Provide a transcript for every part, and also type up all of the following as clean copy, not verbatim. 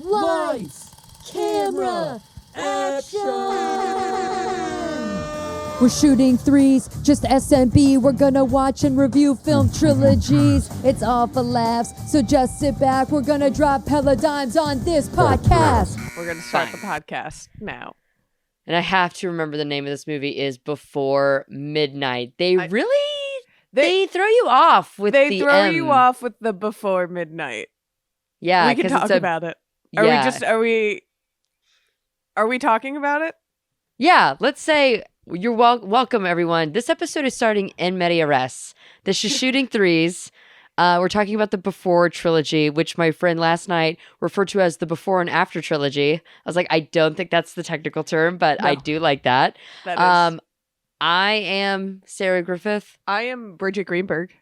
Lights, camera, action! We're shooting threes, just SMB. We're gonna watch and review film trilogies. It's all for laughs, so just sit back. We're gonna drop hella dimes on this podcast. We're gonna start the podcast now. And I have to remember the name of this movie is Before Midnight. They throw you off with They the throw M. you off with the Before Midnight. Yeah, We can talk about it. Are we talking about it? Yeah, let's say you're welcome, everyone. This episode is starting in media res. This is shooting threes. We're talking about the Before trilogy, which my friend last night referred to as the Before and After trilogy. I was like, I don't think that's the technical term, but No. I do like that. That is. I am Sarah Griffith. I am Bridgett Greenberg.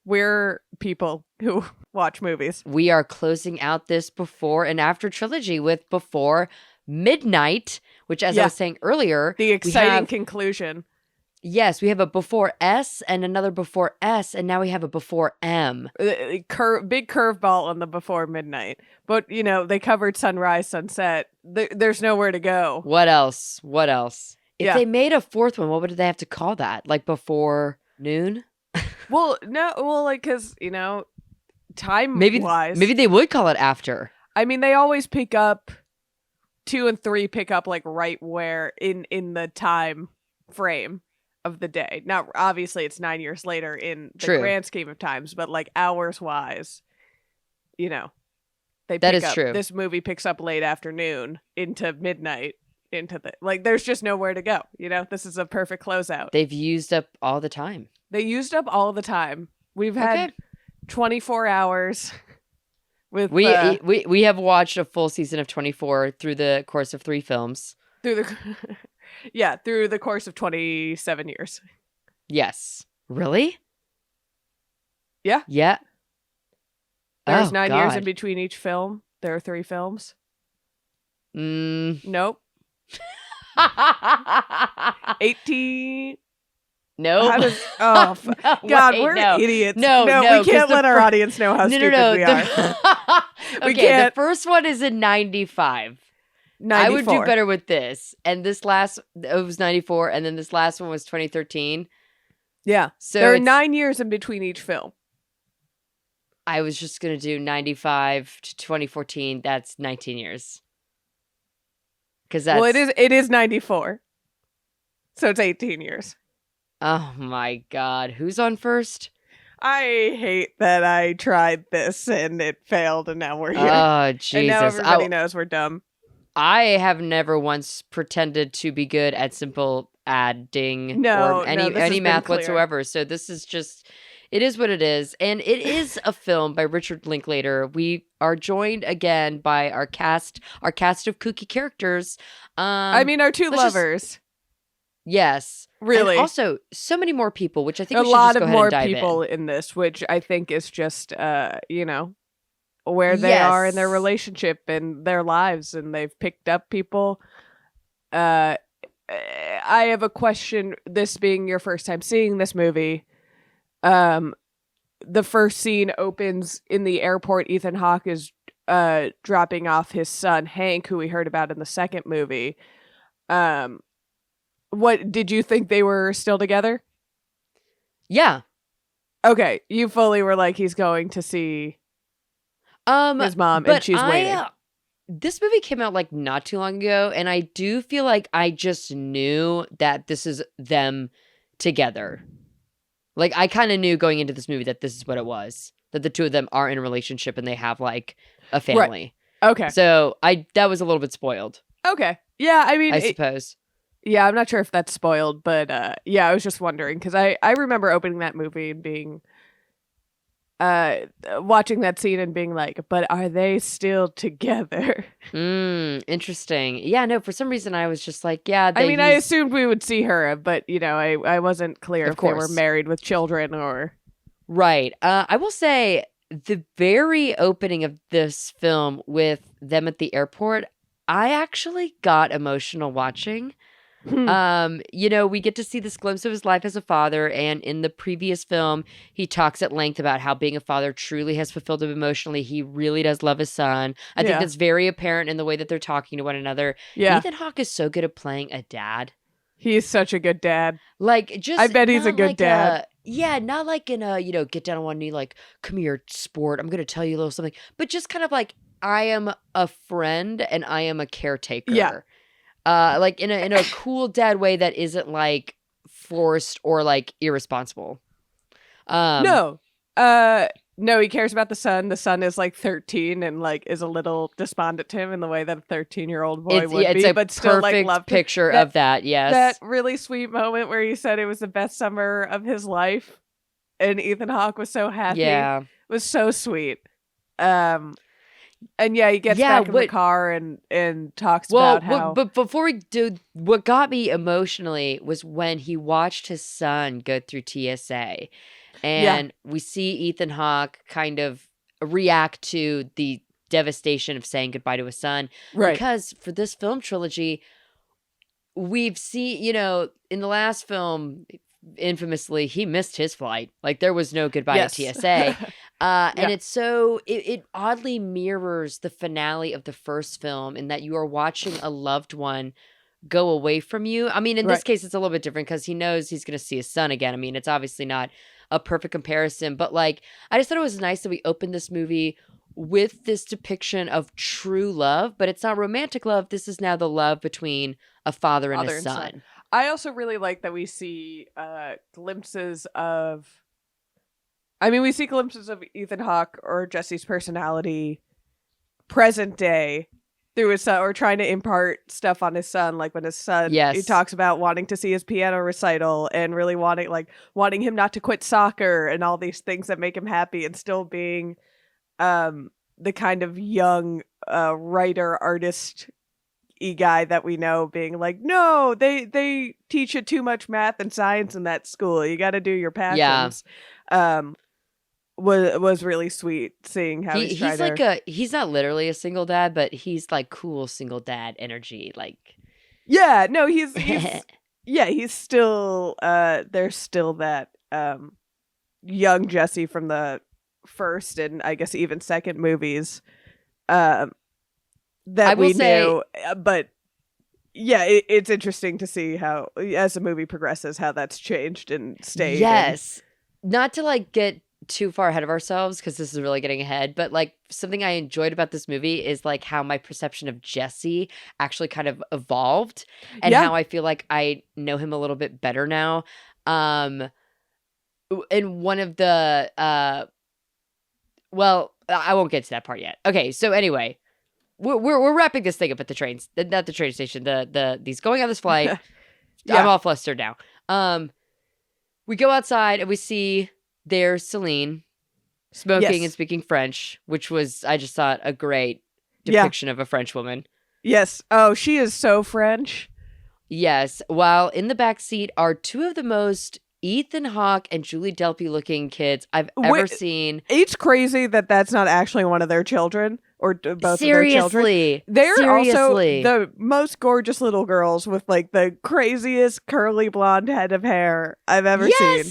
We're people who watch movies. We are closing out this Before and After trilogy with Before Midnight, which, as I was saying earlier, The exciting conclusion. Yes, we have a Before S and another Before S, and now we have a Before M. Big curveball on the Before Midnight. But, you know, they covered sunrise, sunset. There's nowhere to go. What else? If Yeah. they made a fourth one, what would they have to call that? Like Before Noon? Because, you know, time wise. Maybe they would call it After. I mean, they always pick up 2 and 3 pick up like right where in the time frame of the day. Now, obviously, it's 9 years later in the grand scheme of times, but like hours wise, you know, true. This movie picks up late afternoon into midnight. There's just nowhere to go. You know, this is a perfect closeout. They've used up all the time. They used up all the time. We've had 24 hours. With we have watched a full season of 24 through the course of 3 films. through the course of 27 years. Yes. Really? Yeah. Yeah. There's 9 years in between each film. There are 3 films. Nope. 18. No. God, we're idiots. No, we can't let our audience know how stupid we are. Okay, the first one is in 95. 94. I would do better with this. And it was 94, and then this last one was 2013. Yeah. So there are 9 years in between each film. I was just going to do 95 to 2014. That's 19 years. Well, it is 94. So it's 18 years. Oh my God. Who's on first? I hate that I tried this and it failed and now we're here. Oh, Jesus. And now everybody knows we're dumb. I have never once pretended to be good at simple adding or any math whatsoever. So this is just, it is what it is. And it is a film by Richard Linklater. We are joined again by our cast of kooky characters. Our 2 lovers. Yes. Really. And also, so many more people, which I think a we should lot just go of ahead more and dive people in this, which I think is just, where they are in their relationship and their lives, and they've picked up people. I have a question. This being your first time seeing this movie, the first scene opens in the airport. Ethan Hawke is dropping off his son Hank, who we heard about in the second movie. What did you think they were still together? Yeah. Okay, you fully were like, he's going to see his mom, and she's waiting. This movie came out like not too long ago, and I do feel like I just knew that this is them together. Like, I kind of knew going into this movie that this is what it was. That the two of them are in a relationship and they have like a family. Right. Okay. So that was a little bit spoiled. Okay. Yeah, I mean, I suppose. Yeah, I'm not sure if that's spoiled, but yeah, I was just wondering because I remember opening that movie and being watching that scene and being like, but are they still together? Interesting. Yeah, no, for some reason I was just like, yeah. I assumed we would see her, but you know, I wasn't clear if they were married with children or. Right. I will say the very opening of this film with them at the airport, I actually got emotional watching. We get to see this glimpse of his life as a father, and in the previous film, he talks at length about how being a father truly has fulfilled him emotionally. He really does love his son. I think that's very apparent in the way that they're talking to one another. Yeah. Ethan Hawke is so good at playing a dad. He's such a good dad. Like, just I bet he's a good dad. Not like in a, get down on one knee, like, come here, sport, I'm gonna tell you a little something. But just kind of like, I am a friend and I am a caretaker. Yeah. Like in a cool dad way that isn't like forced or like irresponsible. No, he cares about the son. The son is like 13 and like is a little despondent to him in the way that a 13-year-old boy would be, but still like loved him. Picture of that. Yes, that really sweet moment where he said it was the best summer of his life, and Ethan Hawke was so happy. Yeah, it was so sweet. And he gets back in the car and talks about how. But before we do, what got me emotionally was when he watched his son go through TSA, and we see Ethan Hawke kind of react to the devastation of saying goodbye to his son. Right. Because for this film trilogy, we've seen, in the last film, infamously, he missed his flight. Like, there was no goodbye at TSA. And it's so, it oddly mirrors the finale of the first film in that you are watching a loved one go away from you. I mean, in this case, it's a little bit different because he knows he's going to see his son again. I mean, it's obviously not a perfect comparison, but like, I just thought it was nice that we opened this movie with this depiction of true love, but it's not romantic love. This is now the love between a father and a son. I also really like that we see glimpses of. I mean, we see glimpses of Ethan Hawke or Jesse's personality present day through his son, or trying to impart stuff on his son. Like when his son, he talks about wanting to see his piano recital and really wanting him not to quit soccer and all these things that make him happy, and still being the kind of young writer, artist guy that we know, being like, no, they teach you too much math and science in that school. You got to do your passions. Was really sweet seeing how he's like he's not literally a single dad, but he's like cool single dad energy. Like, he's still there's still that young Jesse from the first and I guess even second movies that we knew, but it's interesting to see how, as the movie progresses, how that's changed and stayed. Yes, not to like get too far ahead of ourselves because this is really getting ahead, but like something I enjoyed about this movie is like how my perception of Jesse actually kind of evolved, and how I feel like I know him a little bit better now. And one of the well, I won't get to that part yet. Okay, so anyway, we're wrapping this thing up at the trains, not the train station. These going on this flight. I'm all flustered now. We go outside and we see there's Celine smoking and speaking French, which was, I just thought, a great depiction of a French woman. Yes. Oh, she is so French. Yes. While in the back seat are two of the most Ethan Hawke and Julie Delpy looking kids I've ever seen. It's crazy that that's not actually one of their children, or both of their children. They're also the most gorgeous little girls with like the craziest curly blonde head of hair I've ever seen.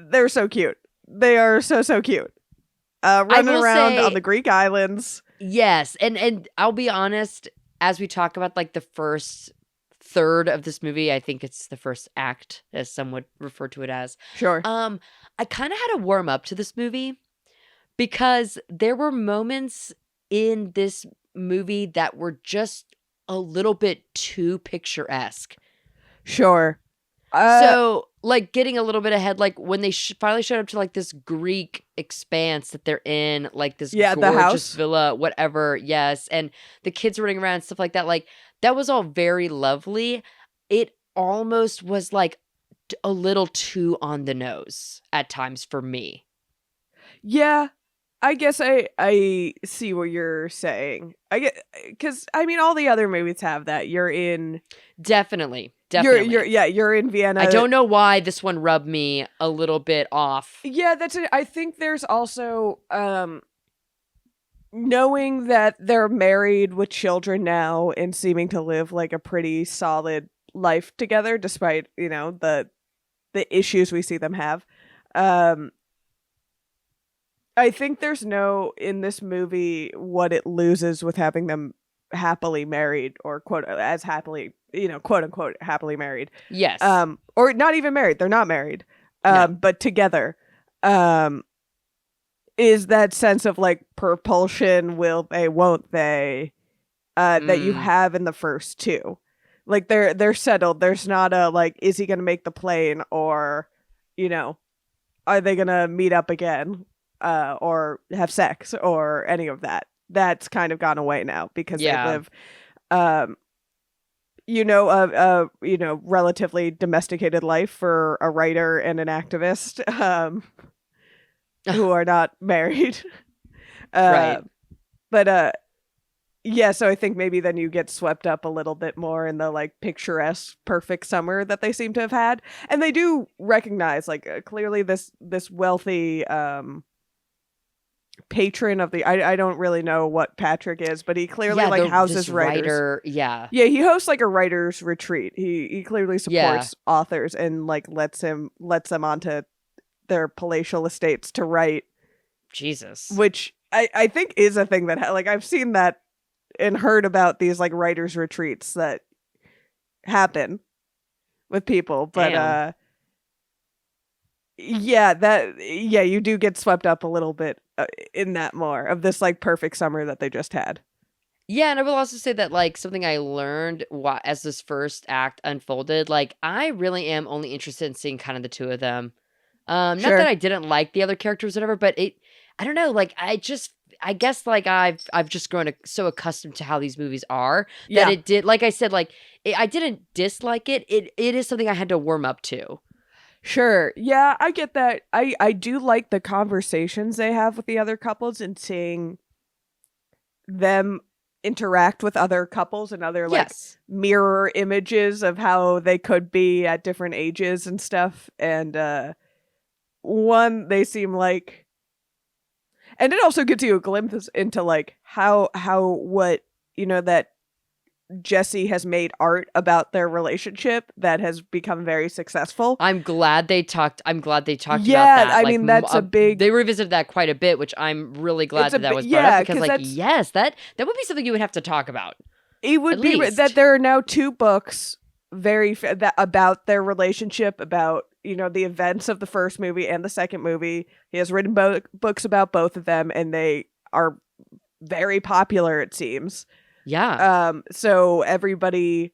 They're so cute. They are so cute. Running around on the Greek islands. Yes, and I'll be honest, as we talk about like the first third of this movie, I think it's the first act, as some would refer to it as. Sure. I kind of had to warm up to this movie because there were moments in this movie that were just a little bit too picturesque. Sure. So, like, getting a little bit ahead, like, when they finally showed up to, like, this Greek expanse that they're in, like, this gorgeous the house. Villa, whatever, yes, and the kids running around and stuff like that, like, that was all very lovely. It almost was, like, a little too on the nose at times for me. Yeah, I guess I see what you're saying. I get, because, I mean, all the other movies have that. You're in... Definitely. You're in Vienna. I don't know why this one rubbed me a little bit off. Yeah, that's it. I think there's also knowing that they're married with children now and seeming to live like a pretty solid life together, despite, you know, the issues we see them have. I think there's no, in this movie, what it loses with having them happily married, or quote unquote happily married. Yes. Or not even married. They're not married. But together. Is that sense of like propulsion, will they, won't they, that you have in the first two. Like they're settled. There's not a like, is he gonna make the plane, or, you know, are they gonna meet up again? Or have sex, or any of that. That's kind of gone away now because they live, relatively domesticated life for a writer and an activist, who are not married. Right. But yeah, so I think maybe then you get swept up a little bit more in the like picturesque, perfect summer that they seem to have had, and they do recognize like clearly this wealthy patron of the I don't really know what Patrick is, but he clearly houses writers. He hosts like a writer's retreat. He clearly supports authors and like lets them onto their palatial estates to write. Jesus. Which I think is a thing that like I've seen that and heard about these like writers retreats that happen with people, but you do get swept up a little bit in that more of this like perfect summer that they just had. Yeah, and I will also say that like something I learned as this first act unfolded, like I really am only interested in seeing kind of the two of them. Not that I didn't like the other characters or whatever, but I don't know, like I guess like I've just grown so accustomed to how these movies are that it did, like I said, like I didn't dislike it. It is something I had to warm up to. Sure. Yeah, I get that. I do like the conversations they have with the other couples and seeing them interact with other couples and other like mirror images of how they could be at different ages and stuff. And they seem like, and it also gives you a glimpse into like how what, you know, that Jesse has made art about their relationship that has become very successful. I'm glad they talked about that. Yeah, I mean, that's a big... They revisited that quite a bit, which I'm really glad that was brought up, because like, yes, that would be something you would have to talk about. It would be that there are now 2 books about their relationship, about, you know, the events of the first movie and the second movie. He has written books about both of them, and they are very popular, it seems. Yeah. So everybody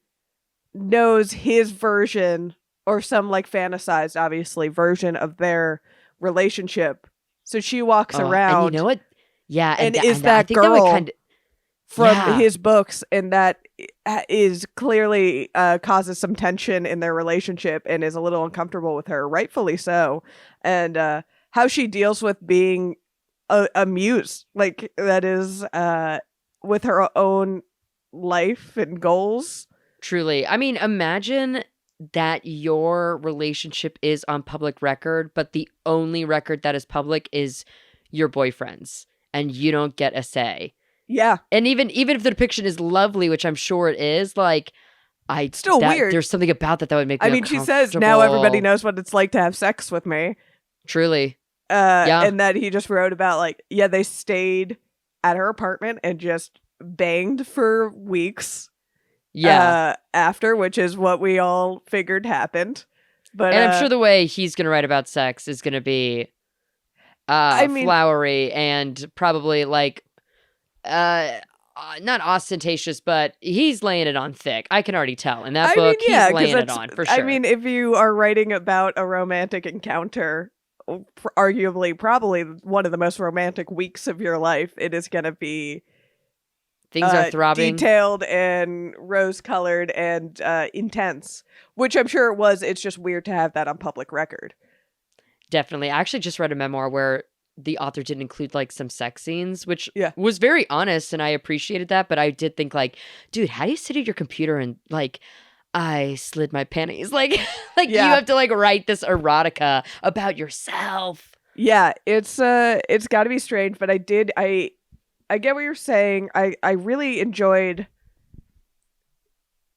knows his version, or some like fantasized, obviously, version of their relationship. So she walks around. And you know what? Yeah. And is that girl from his books, and that is clearly causes some tension in their relationship and is a little uncomfortable with her, rightfully so. And how she deals with being a muse, like that is with her own life and goals. Truly. I mean, imagine that your relationship is on public record, but the only record that is public is your boyfriend's, and you don't get a say. Yeah. And even if the depiction is lovely, which I'm sure it is, like, still weird. There's something about that would make me uncomfortable. She says, now everybody knows what it's like to have sex with me. Truly. And that he just wrote about, like, they stayed at her apartment and just banged for weeks. After, which is what we all figured happened. But and I'm sure the way he's going to write about sex is going to be flowery and probably like not ostentatious, but he's laying it on thick. I can already tell in that book. He's laying it on for sure. I mean, if you are writing about a romantic encounter, arguably probably one of the most romantic weeks of your life, it is going to be things are throbbing, detailed and rose-colored and intense, which I'm sure it was. It's just weird to have that on public record. Definitely. I actually just read a memoir where the author did include like some sex scenes, which was very honest, and I appreciated that. But I did think like, dude, how do you sit at your computer and like, I slid my panties? Like you have to like write this erotica about yourself. Yeah, it's got to be strange. But I I get what you're saying. I really enjoyed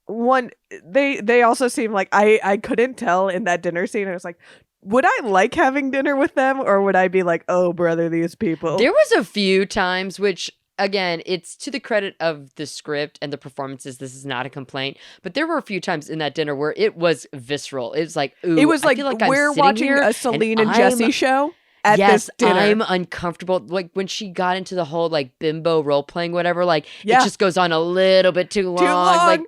one. They also seem like I couldn't tell in that dinner scene. I was like, would I like having dinner with them, or would I be like, oh brother, these people? There was a few times which, again, it's to the credit of the script and the performances. This is not a complaint, but there were a few times in that dinner where it was visceral. It was like, ooh, it was I feel like we're watching a Celine and Jesse show at this dinner. I'm uncomfortable. Like when she got into the whole like bimbo role playing, whatever, like it Yeah. just goes on a little bit too long. Too long. Like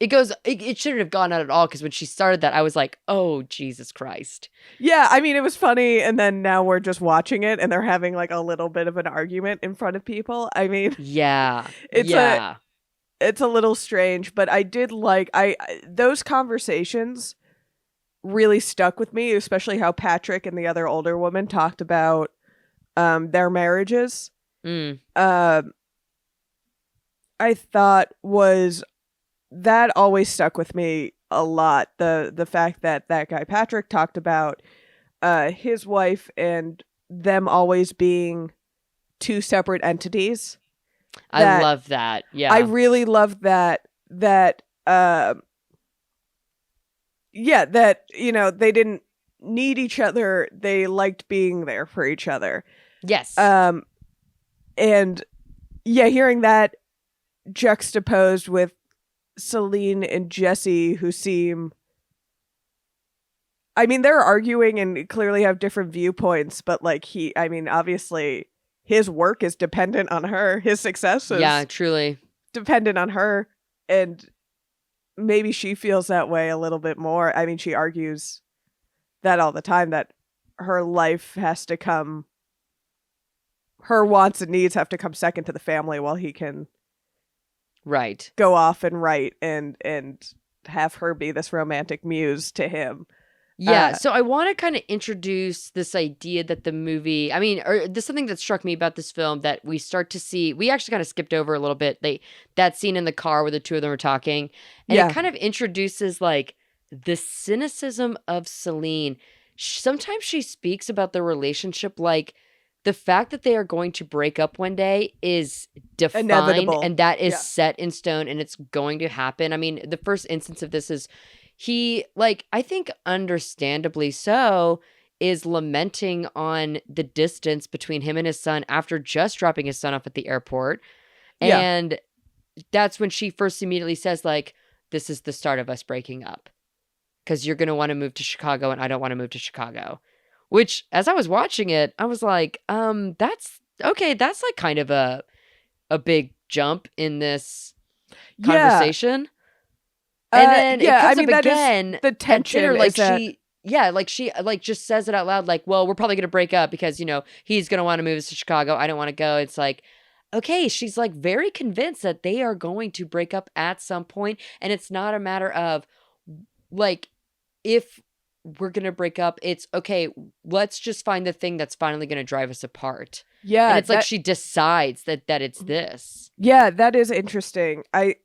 it shouldn't have gone on at all, because when she started that, I was like, oh, Jesus Christ. Yeah, I mean, it was funny, and then now we're just watching it, and they're having like a little bit of an argument in front of people. I mean, Yeah. it's yeah. it's a little strange, but I did like those conversations really stuck with me, especially how Patrick and the other older woman talked about their marriages. Mm. I thought that always stuck with me a lot. The fact that guy Patrick talked about his wife and them always being two separate entities. I love that. Yeah. I really love that that they didn't need each other. They liked being there for each other. Yes. And yeah, hearing that juxtaposed with Celine and Jesse, who seem, I mean, they're arguing and clearly have different viewpoints, but like obviously his work is dependent on her. His success is truly dependent on her. And maybe she feels that way a little bit more. I mean, she argues that all the time, that her life has to come, her wants and needs have to come second to the family, while he can right go off and write and have her be this romantic muse to him. Yeah, so I want to kind of introduce this idea that the movie, there's something that struck me about this film that we start to see. We actually kind of skipped over a little bit. That scene in the car where the two of them are talking, and it kind of introduces like the cynicism of Celine. Sometimes she speaks about the relationship like the fact that they are going to break up one day is defined, inevitable, and that is set in stone, and it's going to happen. I mean, the first instance of this is he, like, I think understandably so, is lamenting on the distance between him and his son after just dropping his son off at the airport. Yeah. And that's when she first immediately says, like, this is the start of us breaking up, because you're going to want to move to Chicago and I don't want to move to Chicago. Which, as I was watching it, I was like, that's okay. That's like kind of a big jump in this conversation. And then it comes up again. The tension, dinner, like she just says it out loud, like, well, we're probably gonna break up because, he's gonna want to move to Chicago. I don't want to go. It's like, okay, she's like very convinced that they are going to break up at some point, and it's not a matter of like, if we're gonna break up, it's okay, let's just find the thing that's finally gonna drive us apart. Yeah. And it's like she decides that it's this. Yeah, that is interesting. I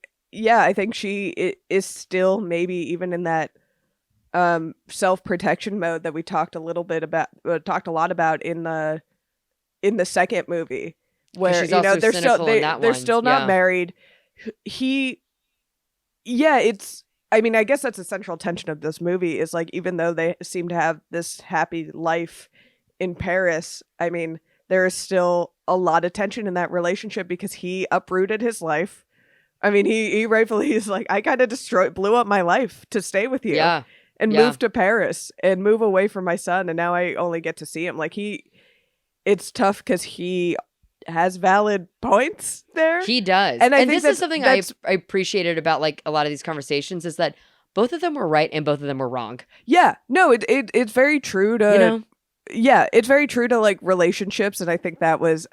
think she is still maybe even in that self-protection mode that we talked a lot about in the second movie, where she's also they're still not married. I guess that's a central tension of this movie, is like, even though they seem to have this happy life in Paris, I mean, there is still a lot of tension in that relationship, because he uprooted his life. I mean, he rightfully is like, I kind of blew up my life to stay with you, and move to Paris and move away from my son, and now I only get to see him. Like, it's tough because he has valid points there. He does. And I think this is something I appreciated about like a lot of these conversations, is that both of them were right and both of them were wrong. Yeah. No, it's very true to, yeah, it's very true to like relationships. And I think that is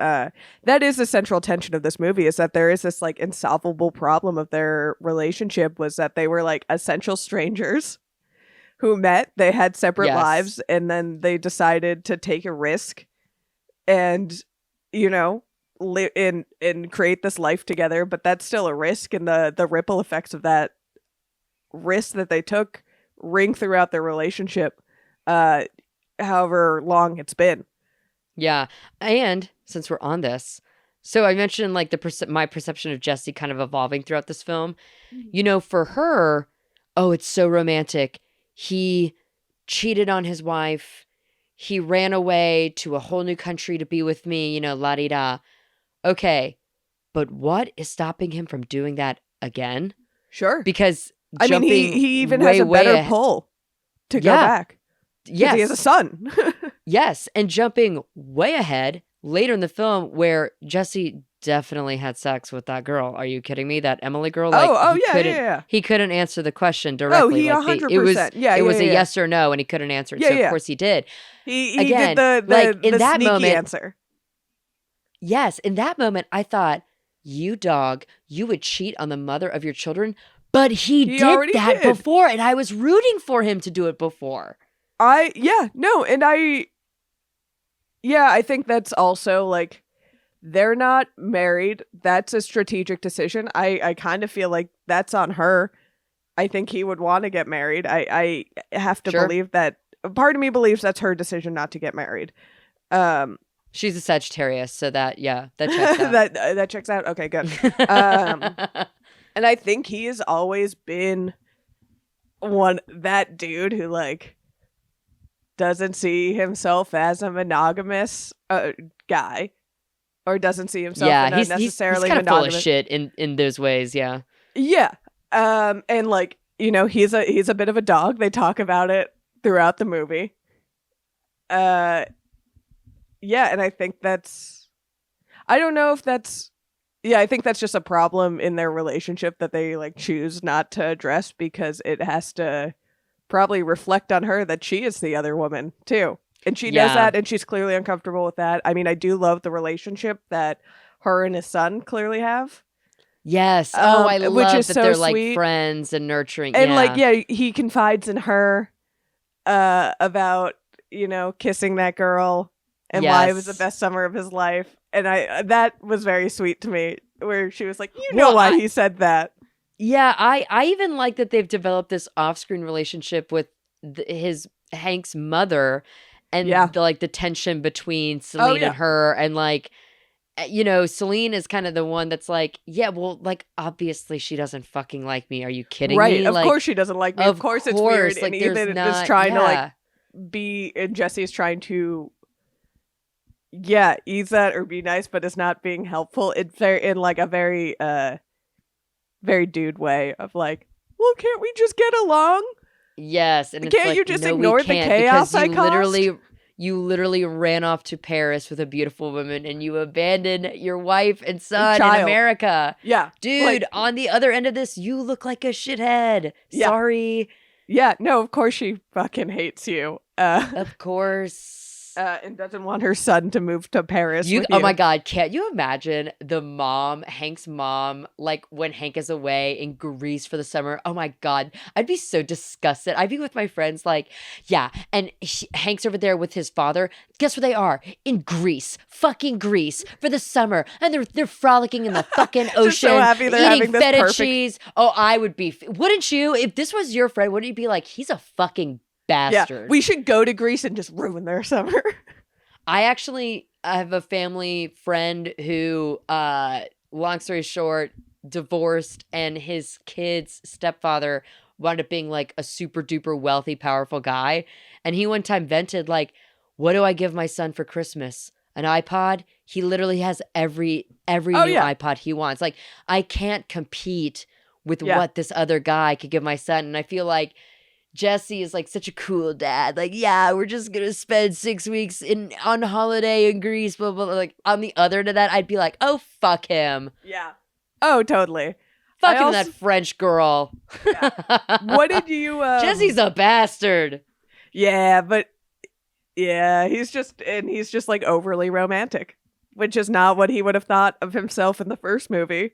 the central tension of this movie, is that there is this like insolvable problem of their relationship, was that they were like essential strangers who met, they had separate lives, and then they decided to take a risk and, live and create this life together. But that's still a risk, and the ripple effects of that risk that they took ring throughout their relationship, however long it's been. Yeah. And since we're on this, So I mentioned like my perception of Jessie kind of evolving throughout this film. You know, for her, oh, it's so romantic. He cheated on his wife. He ran away to a whole new country to be with me, you know, la-di-da. Okay, but what is stopping him from doing that again? Sure. Because I mean, he even has a better pull to go back. Yes. He has a son. Yes, and jumping way ahead later in the film where Jessie definitely had sex with that girl. Are you kidding me? That Emily girl? Like, yeah. He couldn't answer the question directly. Oh, he 100%. It was a yes or no, and he couldn't answer it. Yeah, so of course he did. He Again, did the that sneaky moment, answer. Yes, in that moment, I thought, you dog, you would cheat on the mother of your children, but he did that before, and I was rooting for him to do it before. I think that's also like, they're not married. That's a strategic decision. I kind of feel like that's on her. I think he would want to get married. I have to believe that. Part of me believes that's her decision not to get married. She's a Sagittarius, so that checks out. that checks out. Okay, good. And I think he has always been that dude who like doesn't see himself as a monogamous guy, or doesn't see himself in a necessarily he's kind monogamous. Of full of shit in those ways. Yeah. Yeah. And like, you know, he's a bit of a dog. They talk about it throughout the movie. Yeah, and I think I don't know if that's, I think that's just a problem in their relationship that they like choose not to address, because it has to probably reflect on her that she is the other woman too. And she knows that, and she's clearly uncomfortable with that. I mean, I do love the relationship that her and his son clearly have. Yes. I love that so they're sweet. Like friends and nurturing. And he confides in her about, you know, kissing that girl and why it was the best summer of his life. And that was very sweet to me, where she was like, you know why he said that. Yeah, I even like that they've developed this off-screen relationship with his Hank's mother, and the tension between Celine and her, and like, you know, Celine is kind of the one that's like, yeah, well, like, obviously she doesn't fucking like me. Are you kidding me? Right, of like, course she doesn't like me. Of course it's weird. Like, and Ethan is trying to like be, and Jesse's trying to ease that or be nice, but it's not being helpful. It's very in like a very very dude way of like, well, can't we just get along? Yes, and can't you just ignore the chaos I caused? You literally ran off to Paris with a beautiful woman, and you abandoned your wife and son in America. Yeah, dude. Like, on the other end of this, you look like a shithead. Yeah. Sorry. Yeah, no, of course she fucking hates you. Of course. And doesn't want her son to move to Paris. Oh my God, can't you imagine the mom, Hank's mom, like when Hank is away in Greece for the summer? Oh my God, I'd be so disgusted. I'd be with my friends like, yeah, and Hank's over there with his father. Guess where they are? In Greece, fucking Greece for the summer, and they're frolicking in the fucking ocean, so happy they're eating having this feta perfect cheese. Oh, I would be. Wouldn't you? If this was your friend, wouldn't you be like, he's a fucking bastard. Yeah, we should go to Greece and just ruin their summer. I have a family friend who, long story short, divorced, and his kid's stepfather wound up being like a super duper wealthy, powerful guy. And he one time vented like, what do I give my son for Christmas? An iPod? He literally has every new iPod he wants. Like, I can't compete with what this other guy could give my son. And I feel like Jesse is like such a cool dad. Like, yeah, we're just gonna spend 6 weeks on holiday in Greece, blah, blah, blah. Like, on the other end of that, I'd be like, oh, fuck him. Yeah. Oh, totally. Fucking that French girl. Yeah. What did you Jesse's a bastard. Yeah, but he's just like overly romantic, which is not what he would have thought of himself in the first movie.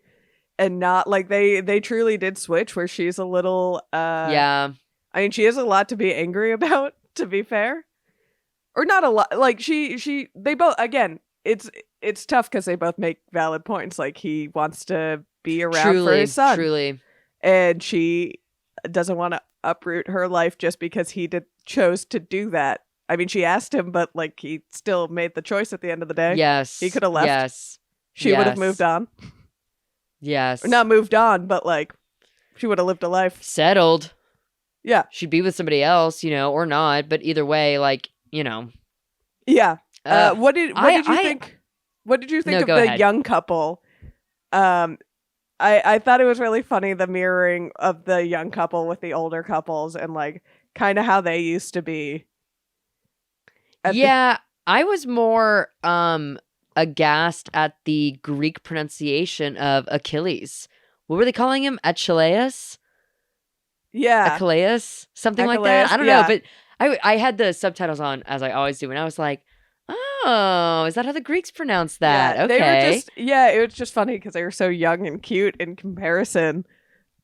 And not like they truly did switch, where she's a little I mean, she has a lot to be angry about, to be fair. Or not a lot. Like, they both, again, it's tough because they both make valid points. Like, he wants to be around for his son. Truly. And she doesn't want to uproot her life just because he chose to do that. I mean, she asked him, but, like, he still made the choice at the end of the day. Yes. He could have left. Yes. she would have moved on. Yes. Or not moved on, but like she would have lived a life. Settled. Yeah. She'd be with somebody else, or not. But either way, like, Yeah. What did you think? What did you think of the ahead. young couple? I thought it was really funny, the mirroring of the young couple with the older couples and like kind of how they used to be. I was more aghast at the Greek pronunciation of Achilles. What were they calling him? Achilles? Yeah. Achilles? Something like that? I don't know, but I had the subtitles on, as I always do, and I was like, oh, is that how the Greeks pronounce that? Yeah, okay. It was just funny because they were so young and cute in comparison.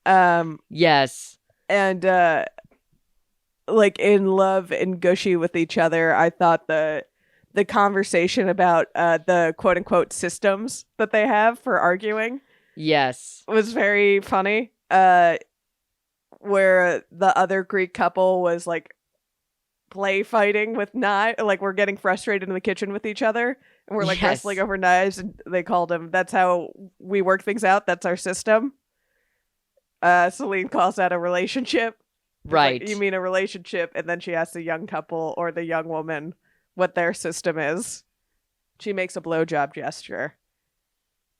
Yes. And like in love and gushy with each other. I thought the conversation about the quote unquote systems that they have for arguing. Yes. Was very funny. Where the other Greek couple was like play fighting with knives, like we're getting frustrated in the kitchen with each other and we're like wrestling over knives, and they called them, that's how we work things out, that's our system. Celine calls that a relationship. Right. Like, you mean a relationship? And then she asks the young couple or the young woman what their system is. She makes a blowjob gesture.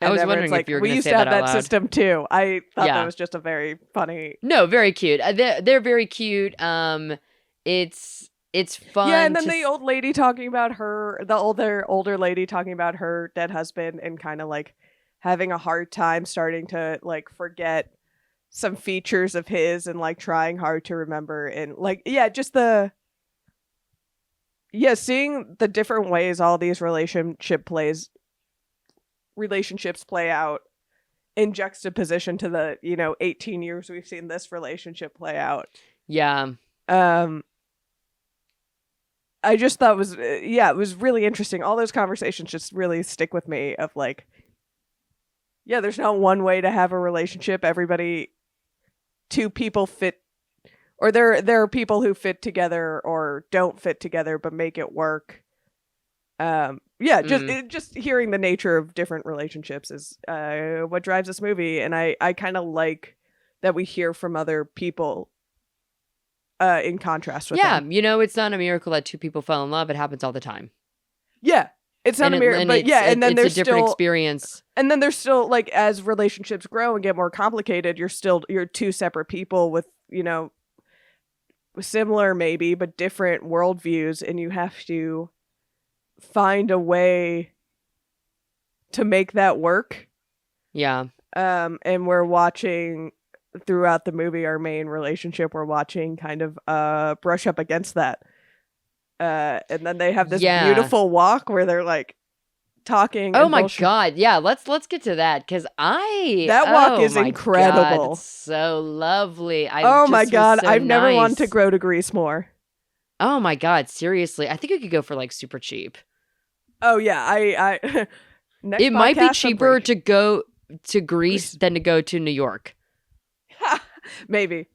And I was wondering if you were going to say that out loud. We used to have that system too. I thought that was just a very funny. No, very cute. They're very cute. It's fun. Yeah, and then the old lady talking about the older lady talking about her dead husband and kind of like having a hard time starting to like forget some features of his and like trying hard to remember, and like just seeing the different ways all these relationships play out in juxtaposition to the 18 years we've seen this relationship play out. I just thought it was really interesting. All those conversations just really stick with me of like, there's not one way to have a relationship. Two people fit, or there are people who fit together or don't fit together, but make it work. Just hearing the nature of different relationships is what drives this movie. And I kind of like that we hear from other people in contrast with them. It's not a miracle that two people fell in love. It happens all the time. Yeah, it's not a miracle, but and then there's a different experience. And then there's still like, as relationships grow and get more complicated, you're two separate people with similar maybe but different worldviews, and you have to find a way to make that work. Yeah. And we're watching throughout the movie, our main relationship, we're watching kind of brush up against that. And then they have this beautiful walk where they're like talking. Oh my God. Yeah, let's get to that, because that walk is incredible. God, so lovely. My God, I've never wanted to grow to Greece more. Oh my God, seriously. I think you could go for like super cheap. Oh yeah, I it might be cheaper to go to Greece than to go to New York. Maybe.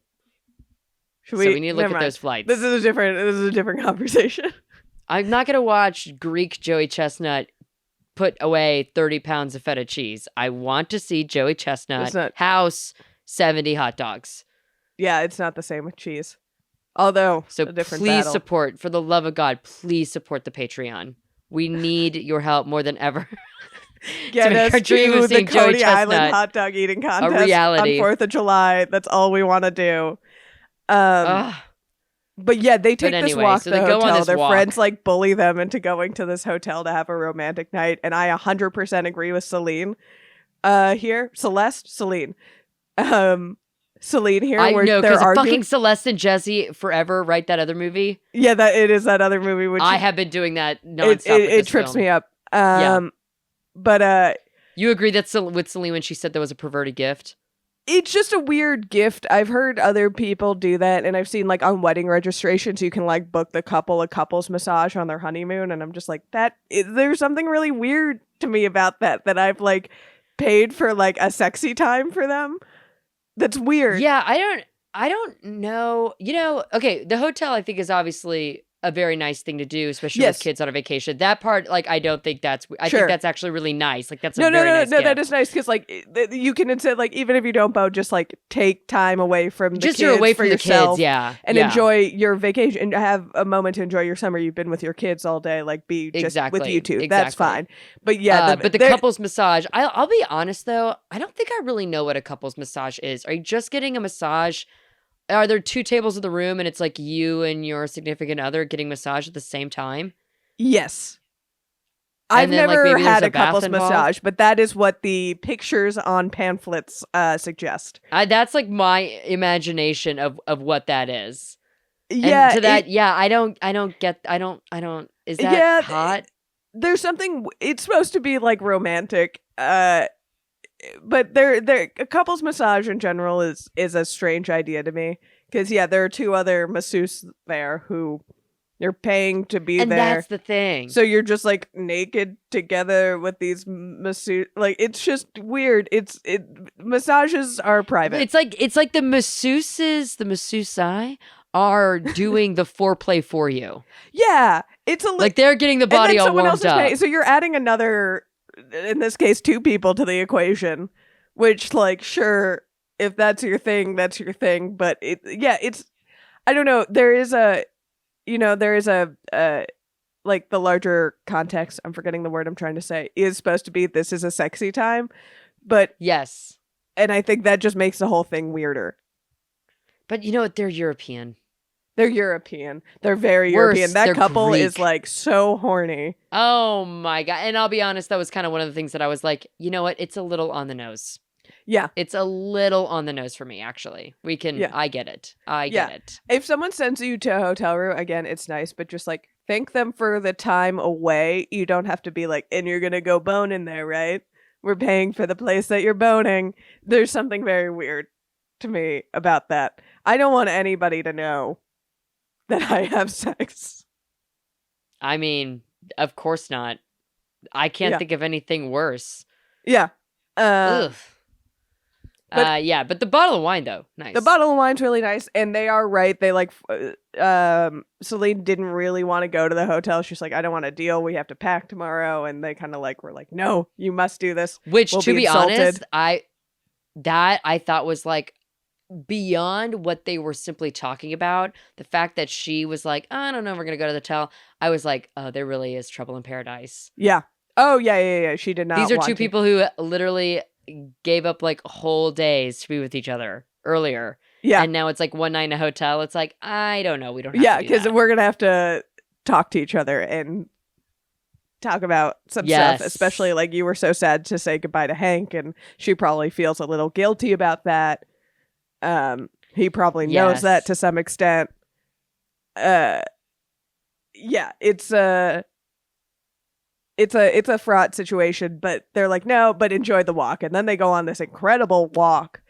So we need to look at those flights. This is a different conversation. I'm not gonna watch Greek Joey Chestnut put away 30 pounds of feta cheese. I want to see Joey Chestnut house 70 hot dogs. Yeah, it's not the same with cheese. Although, please support, for the love of God, please support the Patreon. We need your help more than ever. Get us to the Coney Island hot dog eating contest a reality. on 4th of July. That's all we want to do. But yeah, they take this walk to the hotel. Their friends like bully them into going to this hotel to have a romantic night. And I 100% agree with Celine here. Celine. Celine here. I know, because fucking Celeste and Jesse forever, right? That other movie? Yeah, it is that other movie. Which I have been doing that nonstop. It trips me up. But you agree that with Celine when she said there was a perverted gift? It's just a weird gift. I've heard other people do that, and I've seen like on wedding registrations you can like book the couple a couples massage on their honeymoon, and I'm just like, there's something really weird to me about that I've like paid for like a sexy time for them. That's weird. Yeah, I don't know. Okay, the hotel I think is obviously a very nice thing to do, especially with kids on a vacation. That part, like, I don't think that's. I think that's actually really nice. Like, that's a very nice gift. That is nice because, like, you can instead, like, even if you don't bone, just like take time away from the kids, you're away from yourself, the kids, and enjoy your vacation and have a moment to enjoy your summer. You've been with your kids all day, like, be just with you two. That's fine. But yeah, but the couples massage. I'll be honest though, I don't think I really know what a couples massage is. Are you just getting a massage? Are there two tables in the room and it's like you and your significant other getting massage at the same time? Yes. I've never had a couples massage, but that is what the pictures on pamphlets suggest. That's like my imagination of what that is. Yeah. And to that, I don't is that hot? There's something, it's supposed to be like romantic, but a couples massage in general is a strange idea to me because there are two other masseuses there who you're paying to be and there. That's the thing. So you're just like naked together with these masseuses. Like, it's just weird. Massages are private. It's like the masseuses are doing the foreplay for you. Yeah, it's like they're getting the body all warmed up. So you're adding another, in this case, two people to the equation, which, like, sure, if that's your thing, that's your thing. But it's, I don't know. There is a like the larger context. I'm forgetting the word I'm trying to say. Is supposed to be this is a sexy time, but yes, and I think that just makes the whole thing weirder. But you know what? They're European. They're European. They're very European. That couple Greek. is like so horny. Oh my God. And I'll be honest, that was kind of one of the things that I was like, you know what? It's a little on the nose. Yeah. It's a little on the nose for me, actually. I get it. I get it. If someone sends you to a hotel room, again, it's nice, but just like thank them for the time away. You don't have to be like, and you're going to go bone in there, right? We're paying for the place that you're boning. There's something very weird to me about that. I don't want anybody to know that I have sex. I mean, of course not. I can't think of anything worse. Yeah. Ugh. But the bottle of wine, though, nice. The bottle of wine's really nice, and they are right. They like, Celine didn't really want to go to the hotel. She's like, I don't want to deal. We have to pack tomorrow. And they kind of like were like, no, you must do this. Which, to be honest, I thought was like beyond what they were simply talking about. The fact that she was like, I don't know, we're gonna go to the hotel. I was like, oh, there really is trouble in paradise. Yeah. Oh yeah. She did not. These are two people who literally gave up like whole days to be with each other earlier. Yeah. And now it's like one night in a hotel. It's like, I don't know. We don't have to do that. Yeah, because we're gonna have to talk to each other and talk about some stuff, especially like you were so sad to say goodbye to Hank, and she probably feels a little guilty about that. He probably knows that to some extent. Yeah, it's a fraught situation, but they're like, no, but enjoy the walk. And then they go on this incredible walk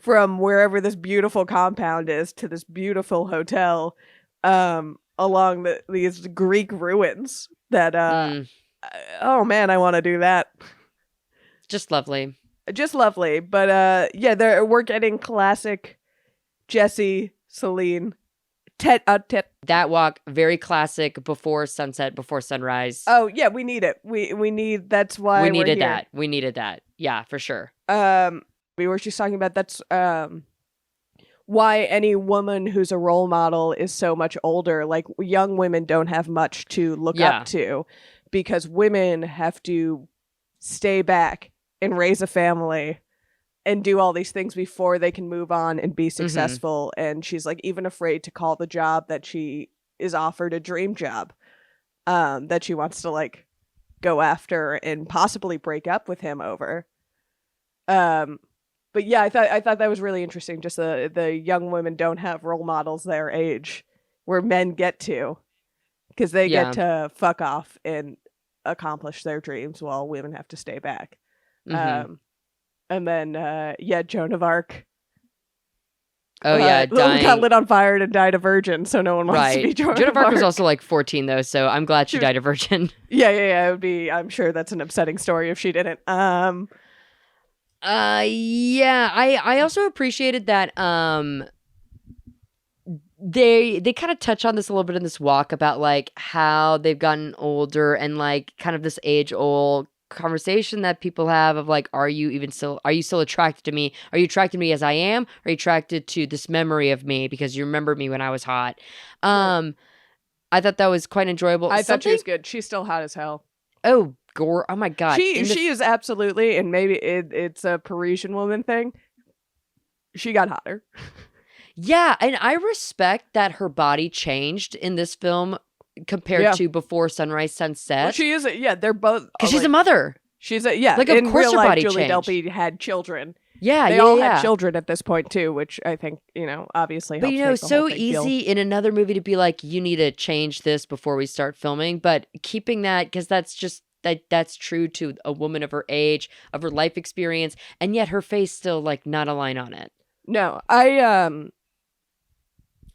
from wherever this beautiful compound is to this beautiful hotel, along these Greek ruins that, oh man, I want to do that. Just lovely. But we're getting classic Jesse, Celine, tete-a-tete. That walk, very classic, before sunset, before sunrise. Oh yeah, we need it. We need. That's why we needed here. that. We needed that. Yeah, for sure. Where she's talking about that's why any woman who's a role model is so much older. Like, young women don't have much to look up to because women have to stay back and raise a family and do all these things before they can move on and be successful. And she's like even afraid to call the job that she is offered a dream job, that she wants to like go after and possibly break up with him over. But yeah, I thought that was really interesting. Just the young women don't have role models their age where men get to, because they get to fuck off and accomplish their dreams while women have to stay back. And then Joan of Arc. Oh yeah, got lit on fire and died a virgin, so no one wants to be Joan of Arc. Was also like 14 though, so I'm glad she died a virgin. Yeah. It would be. I'm sure that's an upsetting story if she didn't. I also appreciated that they kind of touch on this a little bit in this walk about like how they've gotten older and like kind of this age old conversation that people have of like, are you still attracted to me? Are you attracted to me as I am? Are you attracted to this memory of me because you remember me when I was hot? Right. I thought that was quite enjoyable. I thought she was good. She's still hot as hell. Oh, gore. Oh my God. She is absolutely, and maybe it's a Parisian woman thing. She got hotter. Yeah, and I respect that her body changed in this film compared to before Sunrise Sunset. Well, she is they're both because she's a mother. She's like of in course real her life, body Julie changed. Delpy had children. Yeah, they all had children at this point too, which I think obviously. But helps make the so whole thing easy in another movie to be like, you need to change this before we start filming, but keeping that because that's just that's true to a woman of her age, of her life experience, and yet her face still like not a line on it. No, I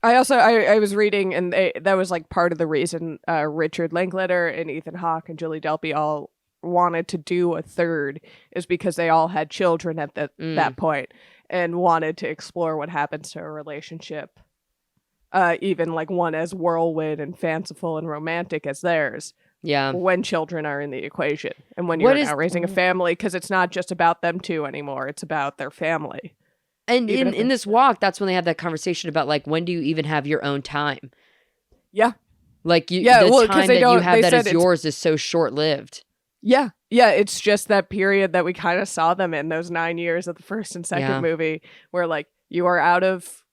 was reading, and that was like part of the reason Richard Linklater and Ethan Hawke and Julie Delpy all wanted to do a third is because they all had children at that point and wanted to explore what happens to a relationship, even like one as whirlwind and fanciful and romantic as theirs. Yeah, when children are in the equation and when you're now raising a family, because it's not just about them two anymore; it's about their family. And in this walk, that's when they have that conversation about like, when do you even have your own time? Yeah. Like the time that you have that is yours is so short lived. Yeah. Yeah. It's just that period that we kind of saw them in those 9 years of the first and second movie where like you are out of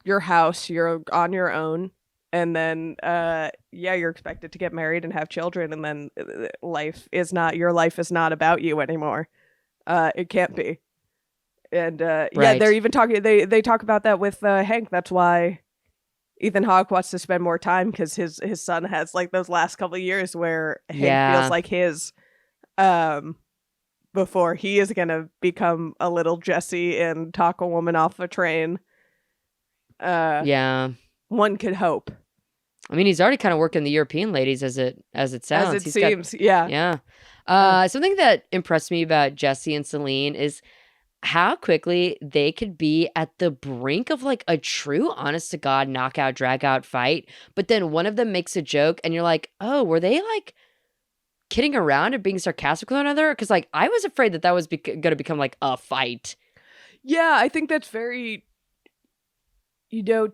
your house, you're on your own. And then, you're expected to get married and have children. And then your life is not about you anymore. It can't be. And right. they're even talking. They talk about that with Hank. That's why Ethan Hawke wants to spend more time because his son has like those last couple of years where Hank feels like his, before he is gonna become a little Jesse and talk a woman off a train. One could hope. I mean, he's already kind of working the European ladies as it sounds. As it seems, yeah. Something that impressed me about Jesse and Celine is how quickly they could be at the brink of like a true honest to God knockout drag out fight, but then one of them makes a joke and you're like, oh, were they like kidding around and being sarcastic with one another? Because like I was afraid that was going to become like a fight. Yeah, I think that's very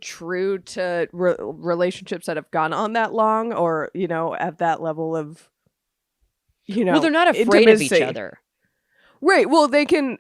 true to relationships that have gone on that long or at that level of well, they're not afraid intimacy. of each other, right? Well, they can.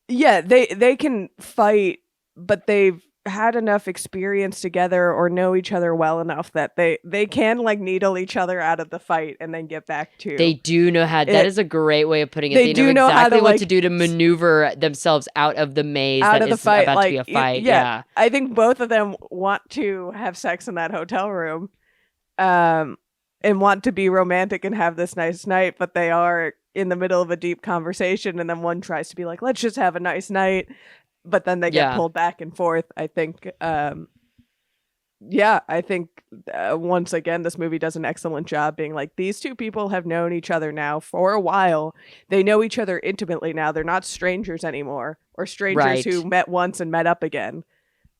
Yeah, they can fight, but they've had enough experience together or know each other well enough that they can like needle each other out of the fight and then get back to. They do know how. That is a great way of putting it. They do know exactly what to do to maneuver themselves out of the maze out of the fight, about to be a fight. Yeah, I think both of them want to have sex in that hotel room, and want to be romantic and have this nice night, but they are in the middle of a deep conversation, and then one tries to be like, let's just have a nice night, but then they get pulled back and forth. I think once again this movie does an excellent job being like, these two people have known each other now for a while, they know each other intimately now, they're not strangers anymore or strangers who met once and met up again.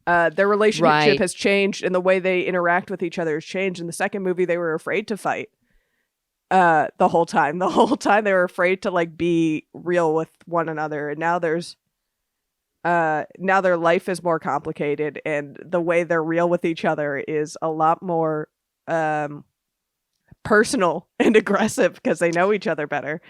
Their relationship has changed and the way they interact with each other has changed. In the second movie they were afraid to fight. The whole time they were afraid to like be real with one another, and now now their life is more complicated and the way they're real with each other is a lot more personal and aggressive because they know each other better.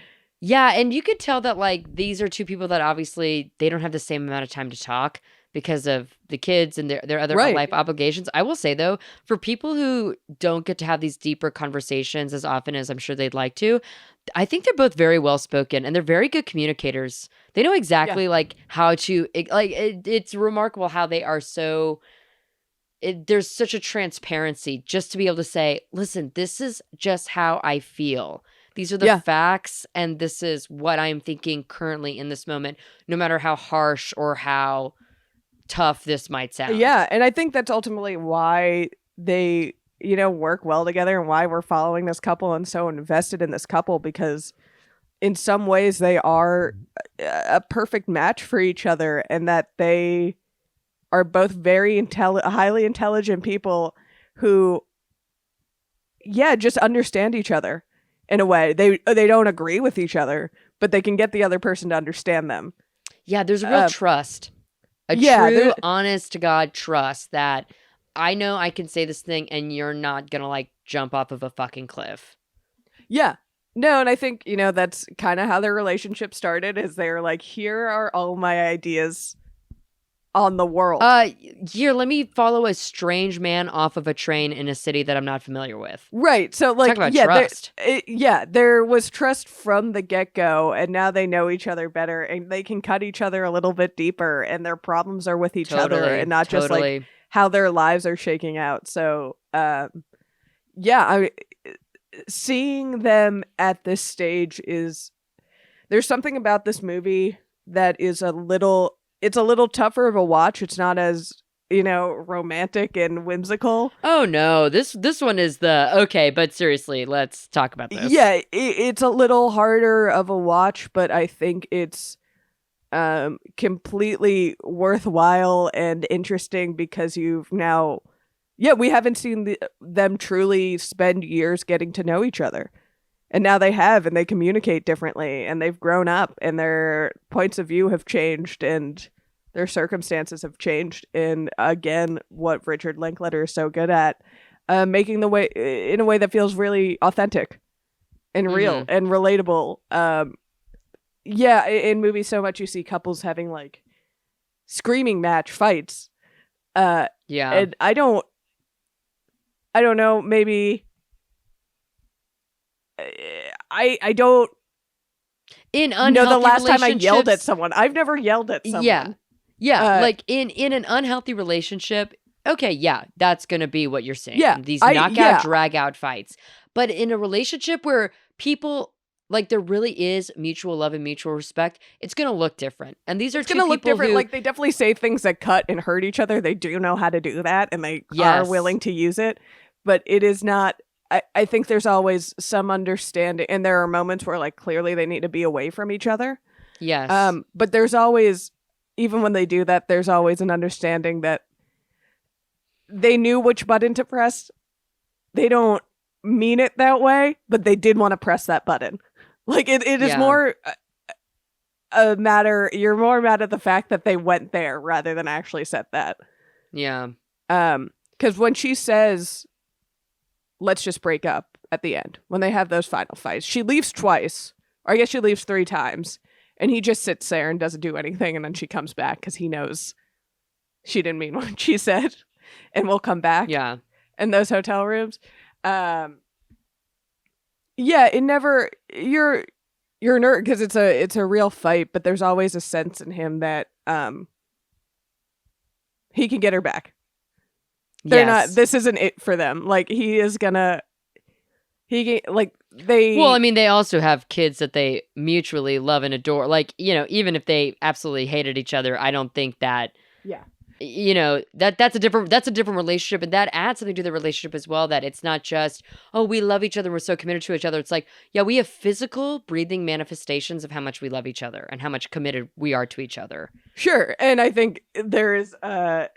Yeah, and you could tell that like these are two people that obviously they don't have the same amount of time to talk because of the kids and their other life obligations. I will say, though, for people who don't get to have these deeper conversations as often as I'm sure they'd like to, I think they're both very well-spoken and they're very good communicators. They know exactly like how to, it's remarkable how they are so, there's such a transparency just to be able to say, listen, this is just how I feel. These are the facts and this is what I'm thinking currently in this moment, no matter how harsh or how tough this might sound. Yeah, and I think that's ultimately why they, work well together and why we're following this couple and so invested in this couple, because in some ways they are a perfect match for each other and that they are both very highly intelligent people who, just understand each other in a way. They don't agree with each other, but they can get the other person to understand them. Yeah, there's a real trust. True, honest to God trust that I know I can say this thing and you're not going to like jump off of a fucking cliff. Yeah. No, and I think, that's kind of how their relationship started, is they're like, here are all my ideas on the world. Here, let me follow a strange man off of a train in a city that I'm not familiar with. Right. So, like, talk about trust. There was trust from the get-go, and now they know each other better, and they can cut each other a little bit deeper, and their problems are with each other, and not just like how their lives are shaking out. So, seeing them at this stage there's something about this movie that is it's a little tougher of a watch. It's not as, romantic and whimsical. Oh no, this one is okay, but seriously, let's talk about this. Yeah, it's a little harder of a watch, but I think it's completely worthwhile and interesting because you've now... Yeah, we haven't seen them truly spend years getting to know each other. And now they have, and they communicate differently, and they've grown up, and their points of view have changed, and their circumstances have changed. And again, what Richard Linklater is so good at, making the way in a way that feels really authentic and real and relatable. In movies so much you see couples having like screaming match fights. And I don't know, maybe I don't know the last time I yelled at someone. I've never yelled at someone. Yeah. Like in an unhealthy relationship, okay, yeah, that's going to be what you're saying. Yeah. These knockout, drag out fights. But in a relationship where people, like there really is mutual love and mutual respect, it's going to look different. And these are two people look different. Like they definitely say things that cut and hurt each other. They do know how to do that, and they are willing to use it. But it is not... I think there's always some understanding, and there are moments where like clearly they need to be away from each other. Yes. But there's always, even when they do that, there's always an understanding that they knew which button to press. They don't mean it that way, but they did want to press that button. Like it is more a matter, you're more mad at the fact that they went there rather than actually said that. Yeah. Because when she says, let's just break up at the end, when they have those final fights, she leaves twice, or I guess she leaves 3 times, and he just sits there and doesn't do anything, and then she comes back because he knows she didn't mean what she said, and will come back. Yeah. In those hotel rooms. It never... You're a nerd because it's a real fight, but there's always a sense in him that he can get her back. They're not... This isn't it for them. Like, he is gonna... Well, I mean, they also have kids that they mutually love and adore. Like, even if they absolutely hated each other, I don't think that... Yeah. That's a different relationship, and that adds something to the relationship as well, that it's not just, oh, we love each other, we're so committed to each other. It's like, yeah, we have physical breathing manifestations of how much we love each other and how much committed we are to each other. Sure. And I think there is I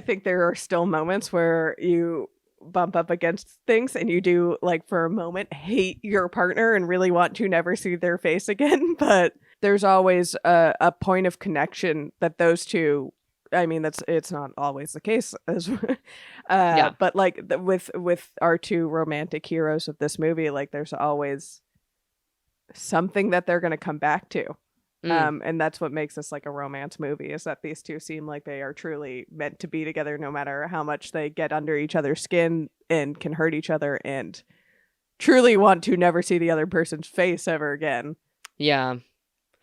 think there are still moments where you bump up against things and you do, like, for a moment hate your partner and really want to never see their face again, but there's always a point of connection that those two... I mean, it's not always the case, but like with our 2 romantic heroes of this movie, like there's always something that they're going to come back to, and that's what makes this like a romance movie, is that these 2 seem like they are truly meant to be together, no matter how much they get under each other's skin and can hurt each other, and truly want to never see the other person's face ever again. Yeah.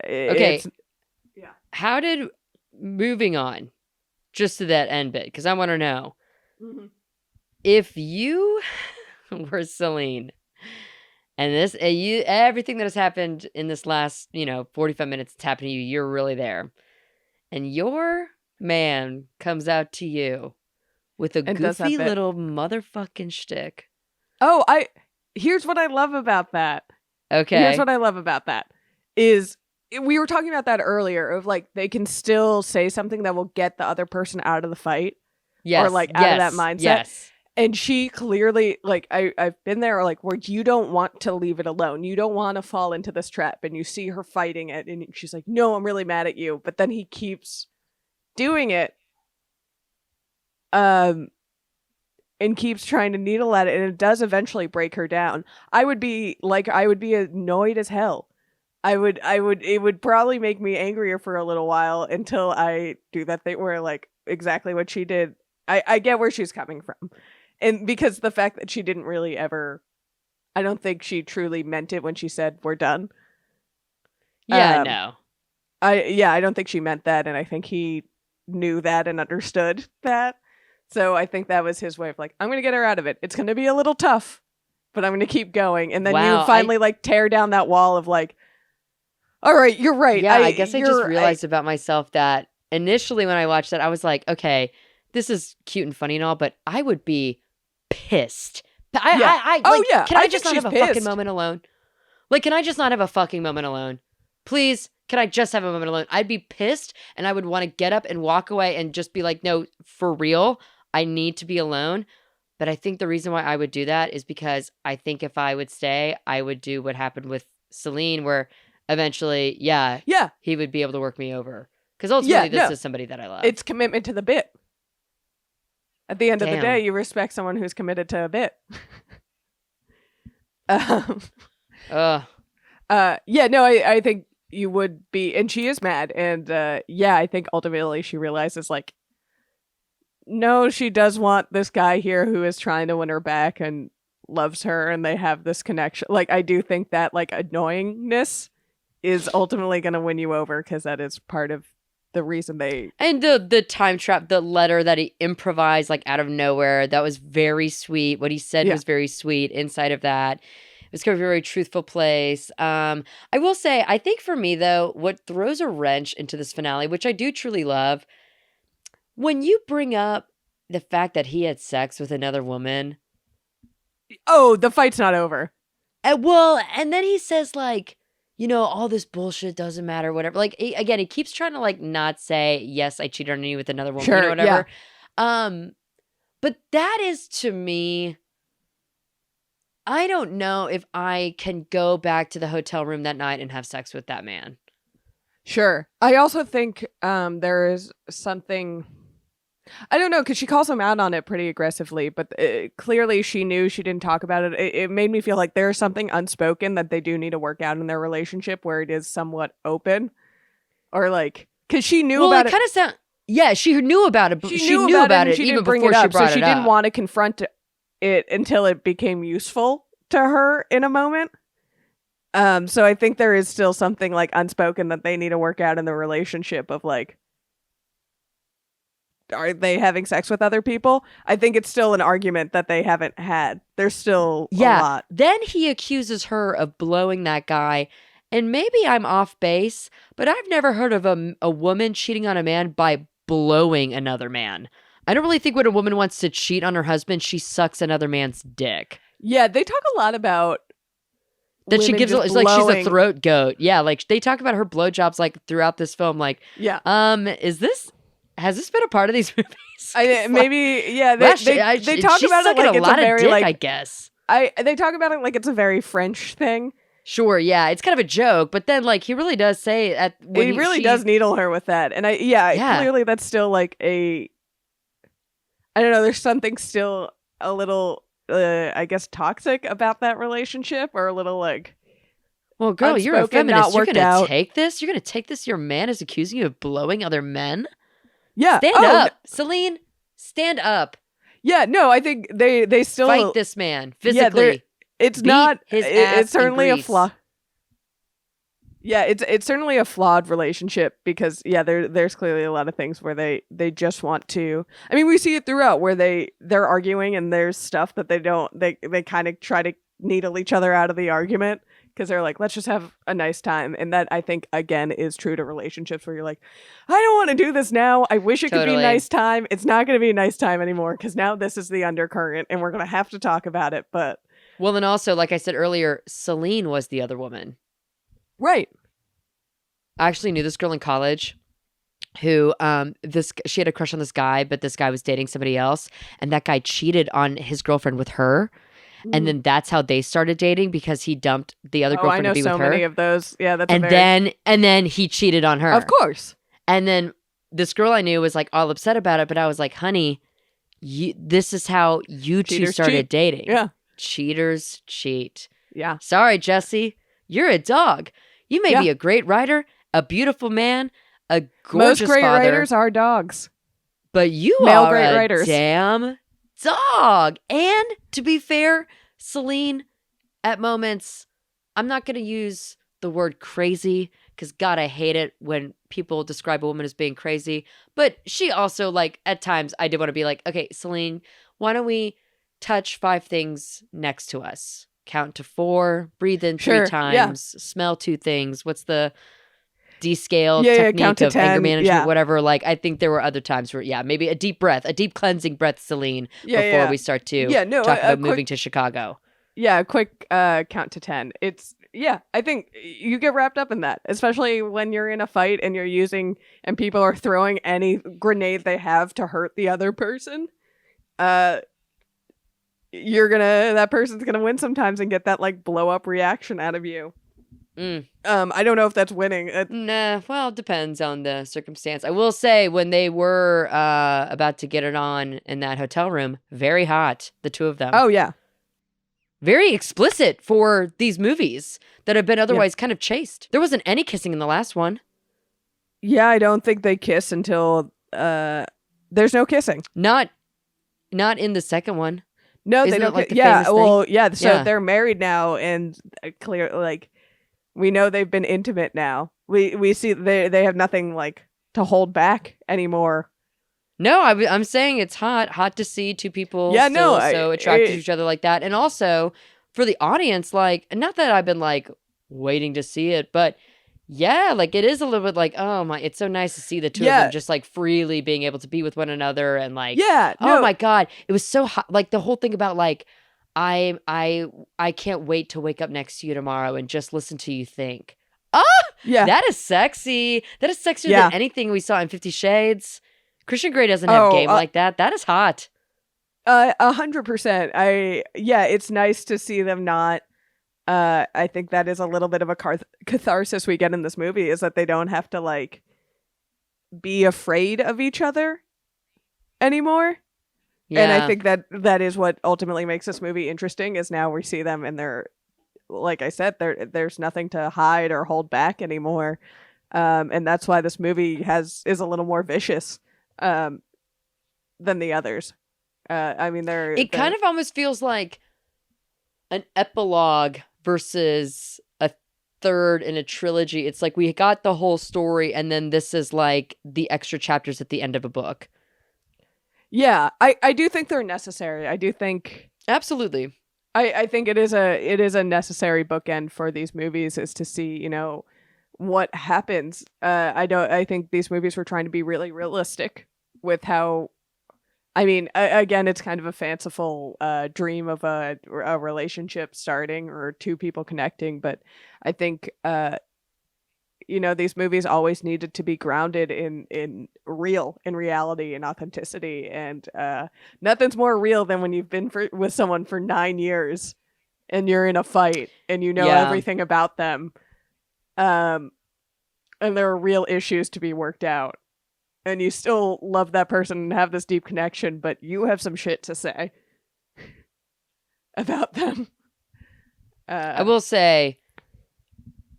Okay. How did... Moving on. Just to that end bit, because I want to know, if you were Celine, and everything that has happened in this last 45 minutes that's happened to you, you're really there, and your man comes out to you with a goofy little motherfucking shtick. Oh, here's what I love about that. Okay. Here's what I love about that is we were talking about that earlier of like they can still say something that will get the other person out of the fight. Yes. Or like out of that mindset. Yes. And she clearly, like, I've been there, like, where you don't want to leave it alone. You don't want to fall into this trap. And you see her fighting it. And she's like, no, I'm really mad at you. But then he keeps doing it. And keeps trying to needle at it. And it does eventually break her down. I would be annoyed as hell. It would probably make me angrier for a little while until I do that thing where, like, exactly what she did. I get where she's coming from. And because the fact that she didn't really ever, I don't think she truly meant it when she said, we're done. Yeah, no. I don't think she meant that. And I think he knew that and understood that. So I think that was his way of like, I'm going to get her out of it. It's going to be a little tough, but I'm going to keep going. And then you finally like tear down that wall of like, all right, you're right. Yeah, I guess I just realized about myself that initially when I watched that, I was like, okay, this is cute and funny and all, but I would be pissed. Can I just not have a fucking moment alone? Like, can I just not have a fucking moment alone? Please, can I just have a moment alone? I'd be pissed and I would want to get up and walk away and just be like, no, for real, I need to be alone. But I think the reason why I would do that is because I think if I would stay, I would do what happened with Celine, where eventually, he would be able to work me over. Because ultimately, this is somebody that I love. It's commitment to the bit. At the end of the day, you respect someone who's committed to a bit. I think you would be, and she is mad. And I think ultimately she realizes like, no, she does want this guy here who is trying to win her back and loves her, and they have this connection. Like, I do think that like annoyingness is ultimately going to win you over, because that is part of the reason they... And the time trap, the letter that he improvised like out of nowhere, that was very sweet. What he said was very sweet inside of that. It was kind of a very truthful place. I will say, I think for me though, what throws a wrench into this finale, which I do truly love, when you bring up the fact that he had sex with another woman. Oh, the fight's not over. And then he says like, you know, all this bullshit doesn't matter, whatever. Like, he keeps trying to, like, not say, yes, I cheated on you with another woman, sure, you know, whatever. Yeah. But that is, to me, I don't know if I can go back to the hotel room that night and have sex with that man. Sure. I also think there is something... I don't know, because she calls him out on it pretty aggressively, but clearly she knew, she didn't talk about it. It made me feel like there's something unspoken that they do need to work out in their relationship where it is somewhat open. Or like, because she knew about it. Kind of sound. Yeah, she knew about it, but she knew about it even before she brought it up. So she didn't want to confront it until it became useful to her in a moment. So I think there is still something like unspoken that they need to work out in the relationship of like, are they having sex with other people? I think it's still an argument that they haven't had. There's still a lot. Then he accuses her of blowing that guy. And maybe I'm off base, but I've never heard of a woman cheating on a man by blowing another man. I don't really think when a woman wants to cheat on her husband, she sucks another man's dick. Yeah, they talk a lot about that she gives like she's a throat goat. Yeah, like they talk about her blowjobs like throughout this film. Like, has this been a part of these movies? They talk about it like it's a very dick, I guess. They talk about it like it's a very French thing. Sure, yeah, it's kind of a joke, but then like he really does say he does needle her with that, and clearly that's still like I don't know. There's something still a little, I guess, toxic about that relationship, or a little like. Well, girl, you're a feminist. You're gonna take this. You're gonna take this. Your man is accusing you of blowing other men. Yeah. Stand up. Celine, stand up. Yeah, no, I think they still fight this man physically. It's not it's certainly a flaw. Yeah, it's certainly a flawed relationship because there's clearly a lot of things where they just want to. I mean, we see it throughout where they're arguing and there's stuff that they kind of try to needle each other out of the argument. Because they're like, let's just have a nice time. And that, I think, again, is true to relationships where you're like, I don't want to do this now. I wish it could be a nice time. It's not going to be a nice time anymore because now this is the undercurrent and we're going to have to talk about it. But well, then also, like I said earlier, Celine was the other woman. Right. I actually knew this girl in college who she had a crush on this guy, but this guy was dating somebody else, and that guy cheated on his girlfriend with her. And then that's how they started dating, because he dumped the other girlfriend to be with her. I know so many of those. Yeah, that's and then he cheated on her. Of course. And then this girl I knew was like all upset about it, but I was like, honey, this is how you two started dating. Yeah. Cheaters cheat. Yeah. Sorry, Jesse. You're a dog. You may be a great writer, a beautiful man, a gorgeous Most great father, writers are dogs. but you Male are great a writers. damn dog. And to be fair, Celine, at moments, I'm not going to use the word crazy, because God, I hate it when people describe a woman as being crazy. But she also, like, at times, I did want to be like, okay, Celine, why don't we touch 5 things next to us? Count to 4, breathe in 3 times, smell 2 things. What's the descale technique count to of 10, anger management, whatever. Like, I think there were other times where, maybe a deep breath, a deep cleansing breath, Celine, before we start to talk about moving to Chicago. Yeah, a quick count to 10. I think you get wrapped up in that, especially when you're in a fight and you're using, and people are throwing any grenade they have to hurt the other person. That person's gonna win sometimes and get that like blow up reaction out of you. I don't know if that's winning. Nah, well, it depends on the circumstance. I will say, when they were about to get it on in that hotel room, very hot, the 2 of them. Oh yeah. Very explicit for these movies that have been otherwise kind of chaste. There wasn't any kissing in the last one. Yeah, I don't think they kiss until there's no kissing. Not in the second one. No, Isn't they don't. Like the famous thing? So they're married now, and clear, like, we know they've been intimate now. We see they have nothing like to hold back anymore. No, I'm saying it's hot to see 2 people so attracted to each other like that. And also for the audience, like, not that I've been like waiting to see it, but like, it is a little bit like, oh my, it's so nice to see the 2 of them just like freely being able to be with one another, and like, oh my God, it was so hot. Like, the whole thing about like, I can't wait to wake up next to you tomorrow and just listen to you think. That is sexy. That is sexier than anything we saw in 50 Shades. Christian Grey doesn't have game like that. That is hot. 100%. It's nice to see them not. I think that is a little bit of a catharsis we get in this movie, is that they don't have to like be afraid of each other anymore. Yeah. And I think that is what ultimately makes this movie interesting, is now we see them and they're, like I said, there's nothing to hide or hold back anymore. And that's why this movie is a little more vicious than the others. I mean, it kind of almost feels like an epilogue versus a third in a trilogy. It's like we got the whole story, and then this is like the extra chapters at the end of a book. Yeah, I do think they're necessary. I do think absolutely. I think it is a necessary bookend for these movies, is to see, what happens. I think these movies were trying to be really realistic with how, I mean, again, it's kind of a fanciful dream of a relationship starting, or 2 people connecting, but I think these movies always needed to be grounded in reality and authenticity, and nothing's more real than when you've been with someone for 9 years and you're in a fight and everything about them, and there are real issues to be worked out, and you still love that person and have this deep connection, but you have some shit to say about them. I will say,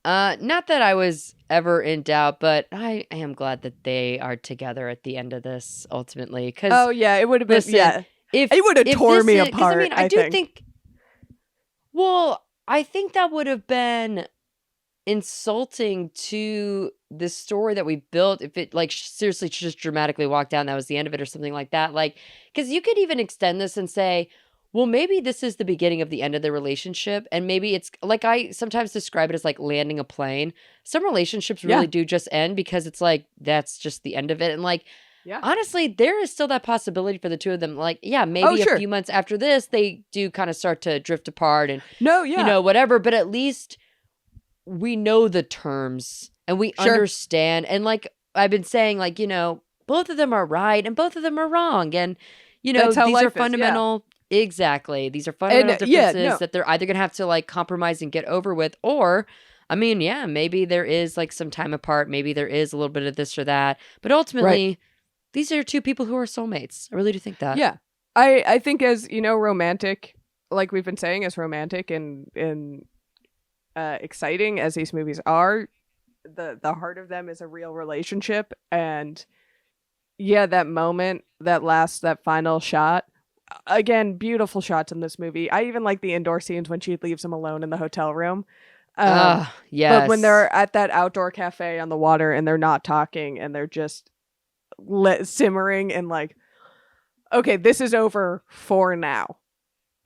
not that I was ever in doubt, but I am glad that they are together at the end of this ultimately. Cause, it would have been, if it would have torn me apart. I mean, I do think, well, I think that would have been insulting to the story that we built if it like seriously just dramatically walked down, that was the end of it or something like that. Like, because you could even extend this and say, well, maybe this is the beginning of the end of the relationship, and maybe it's like, I sometimes describe it as like landing a plane. Some relationships really do just end because it's like, that's just the end of it. And like, honestly, there is still that possibility for the 2 of them. Like, maybe a few months after this, they do kind of start to drift apart and whatever. But at least we know the terms and we understand. And like I've been saying, like, both of them are right and both of them are wrong. And, these are fundamental. Exactly. These are fundamental differences that they're either going to have to like compromise and get over with, or, I mean, yeah, maybe there is like some time apart. Maybe there is a little bit of this or that. But ultimately, these are two people who are soulmates. I really do think that. Yeah. I think as, romantic, like we've been saying, as romantic and exciting as these movies are, the heart of them is a real relationship. And yeah, that moment, that final shot, again, beautiful shots in this movie. I even like the indoor scenes when she leaves him alone in the hotel room. Yes. But when they're at that outdoor cafe on the water and they're not talking and they're just simmering and like, okay, this is over for now.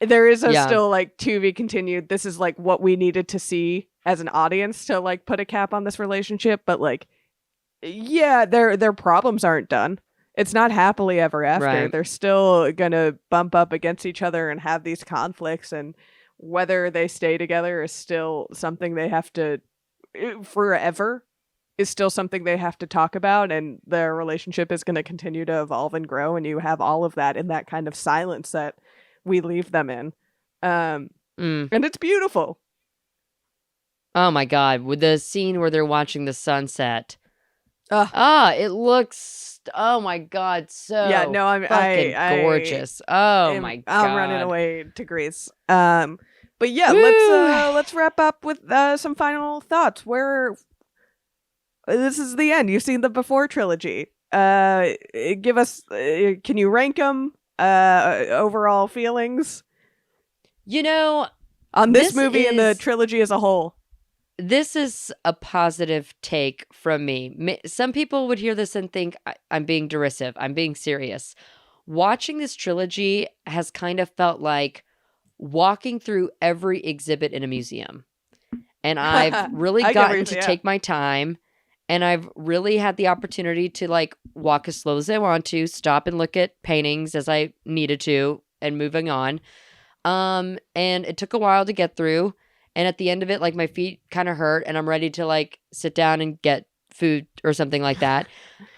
There is still like to be continued. This is like what we needed to see as an audience to like put a cap on this relationship. But like, yeah, their problems aren't done. It's not happily ever after. Right. They're still gonna bump up against each other and have these conflicts, and whether they stay together is still something they have to forever is still something they have to talk about, and their relationship is going to continue to evolve and grow, and you have all of that in that kind of silence that we leave them in. And it's beautiful. Oh my God. With the scene where they're watching the sunset. It looks, oh my God, so I'm gorgeous. My God. I'm running away to Greece. But yeah, let's wrap up with some final thoughts. This is the end. You've seen the Before trilogy. Give us, can you rank them? Overall feelings? On this movie and the trilogy as a whole. This is a positive take from me. Some people would hear this and think I'm being derisive. I'm being serious. Watching this trilogy has kind of felt like walking through every exhibit in a museum. And I've really gotten to take my time, and I've really had the opportunity to like walk as slow as I want to, stop and look at paintings as I needed to, and moving on. And it took a while to get through. And at the end of it, like my feet kind of hurt and I'm ready to like sit down and get food or something like that.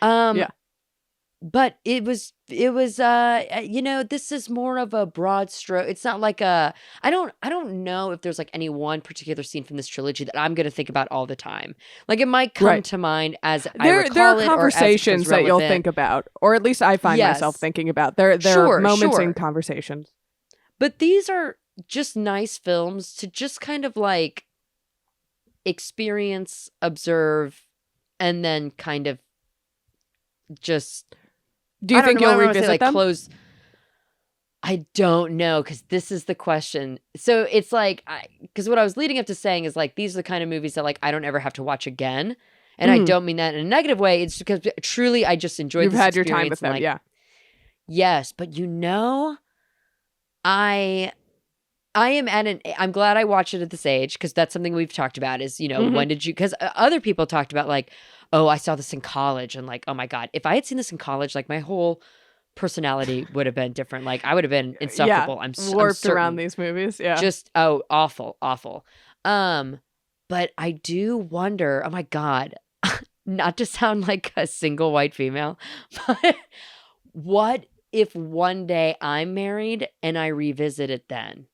But it was, this is more of a broad stroke. It's not like I don't know if there's like any one particular scene from this trilogy that I'm going to think about all the time. Like it might come to mind as there are conversations that you'll think about, or at least I find myself thinking about. There are moments in conversations. But these are just nice films to just kind of like experience, observe, and then kind of just. Do you think you'll revisit them? Close. I don't know, because this is the question. So it's like, because what I was leading up to saying is like, these are the kind of movies that like I don't ever have to watch again, and I don't mean that in a negative way. It's because truly I just enjoyed. You've had your time with them, like, yes, but I am I'm glad I watched it at this age, because that's something we've talked about is, when did you, because other people talked about like, oh, I saw this in college, and like, oh my God, if I had seen this in college, like my whole personality would have been different. Like I would have been insufferable. I'm warped around these movies. Yeah. Just, awful. But I do wonder, oh my God, not to sound like a single white female, but what if one day I'm married and I revisit it then?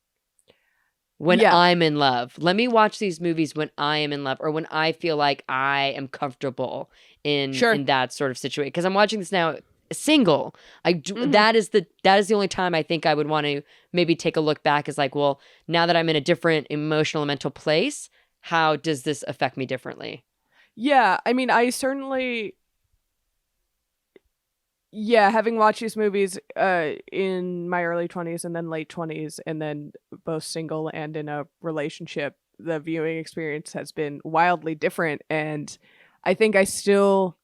When I'm in love. Let me watch these movies when I am in love, or when I feel like I am comfortable in that sort of situation. Because I'm watching this now single. That is the only time I think I would want to maybe take a look back, is like, well, now that I'm in a different emotional and mental place, how does this affect me differently? Yeah, I mean, I certainly... Yeah, having watched these movies in my early 20s and then late 20s, and then both single and in a relationship, the viewing experience has been wildly different. And I think I still...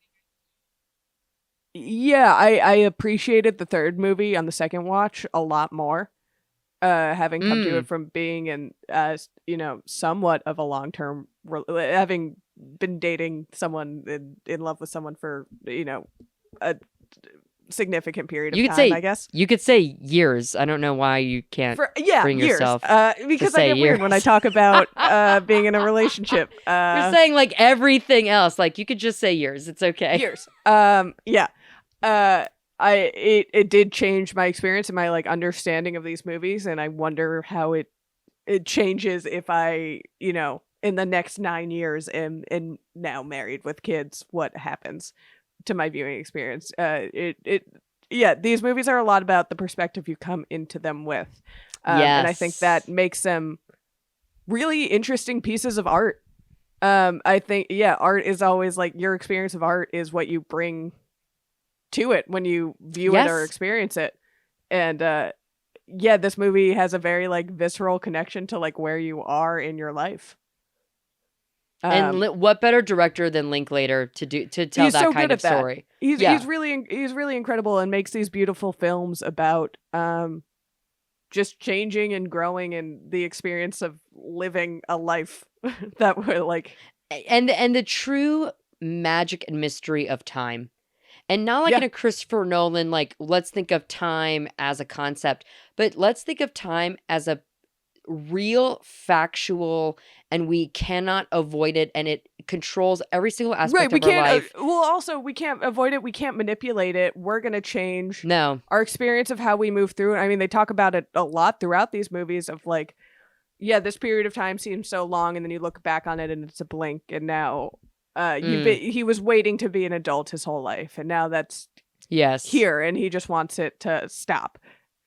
Yeah, I appreciated the third movie on the second watch a lot more, having come to it from being in, somewhat of a long-term... having been dating someone in love with someone for, significant period of time, I guess. You could say years. I don't know why you can't bring years. yourself because I get weird when I talk about being in a relationship. You're saying like everything else. Like you could just say years. It's okay. Years. Yeah. It did change my experience and my like understanding of these movies, and I wonder how it changes if I, in the next 9 years am now married with kids, what happens to my viewing experience. These movies are a lot about the perspective you come into them with. And I think that makes them really interesting pieces of art. I think, art is always like your experience of art is what you bring to it when you view it or experience it. And this movie has a very like visceral connection to like where you are in your life. And what better director than Linklater to tell that kind of story? He's really incredible and makes these beautiful films about just changing and growing and the experience of living a life that we're like, and the true magic and mystery of time. And not like in a Christopher Nolan, like, let's think of time as a concept, but let's think of time as a real, factual, and we cannot avoid it, and it controls every single aspect of our life. Also, we can't avoid it. We can't manipulate it. We're going to change our experience of how we move through it. I mean, they talk about it a lot throughout these movies of like, this period of time seems so long, and then you look back on it, and it's a blink, and now... he was waiting to be an adult his whole life, and now that's here, and he just wants it to stop.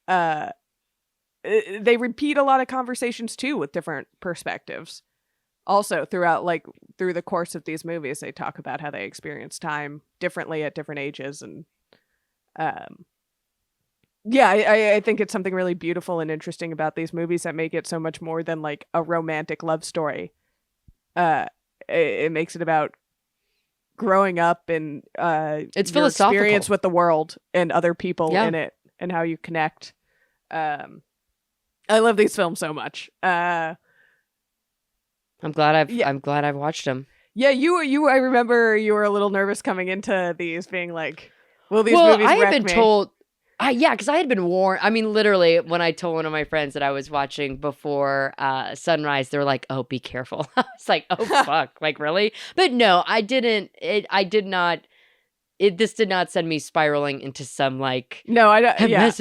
They repeat a lot of conversations too with different perspectives. Also, through the course of these movies, they talk about how they experience time differently at different ages, and I think it's something really beautiful and interesting about these movies that make it so much more than like a romantic love story. It makes it about growing up and it's your philosophical experience with the world and other people in it and how you connect. I love these films so much. I'm glad I've watched them. Yeah, I remember you were a little nervous coming into these, being like, "Will these movies wreck me?" I had been told. Because I had been warned. I mean, literally, when I told one of my friends that I was watching before Sunrise, they were like, "Oh, be careful." I was like, "Oh, fuck!" Like, really? But no, I didn't. I did not. This did not send me spiraling into some like. No, I don't. Yeah.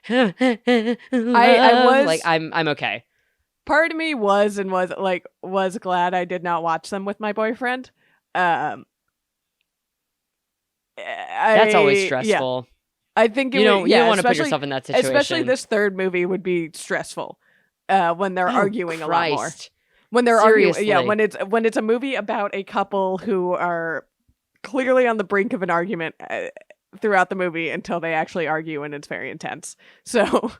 I was like, I'm okay. Part of me was glad I did not watch them with my boyfriend. That's always stressful. Yeah. I think you don't want to put yourself in that situation. Especially this third movie would be stressful when they're arguing a lot more. When they're arguing, when it's a movie about a couple who are clearly on the brink of an argument throughout the movie until they actually argue, and it's very intense. So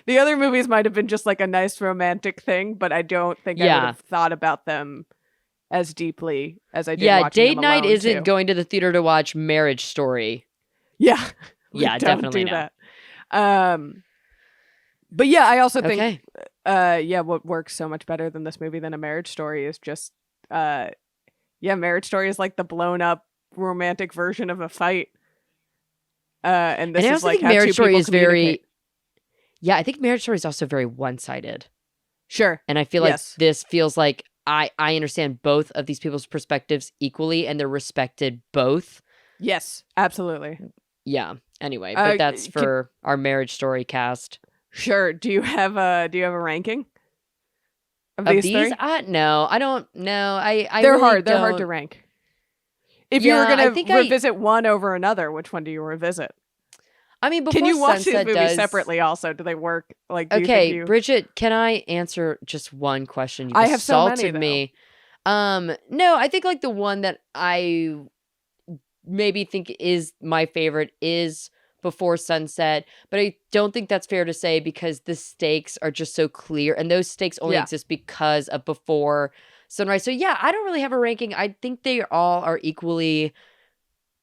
the other movies might have been just like a nice romantic thing, but I don't think I would have thought about them as deeply as I did. Yeah, date night isn't going to the theater to watch Marriage Story. Yeah. Yeah, definitely that. But yeah, I also think what works so much better than this movie than A Marriage Story is just Marriage Story is like the blown up romantic version of a fight. And this is like how Marriage Story is very I think Marriage Story is also very one-sided. Sure. And I feel like this feels like I understand both of these people's perspectives equally, and they're respected both. Yes, absolutely. Yeah. Anyway, but that's for our Marriage Story cast. Sure. Do you have a ranking of these three? No, I don't know. They're really hard. They're hard to rank. If you were going to revisit one over another, which one do you revisit? I mean, before can you watch Sunset these movies separately? Also, do they work? Like, Bridgett, can I answer just one question? You I have so many, me. No, I think like the one that I maybe think is my favorite is Before Sunset, but I don't think that's fair to say because the stakes are just so clear, and those stakes only exist because of Before Sunrise. So yeah, I don't really have a ranking. I think they all are equally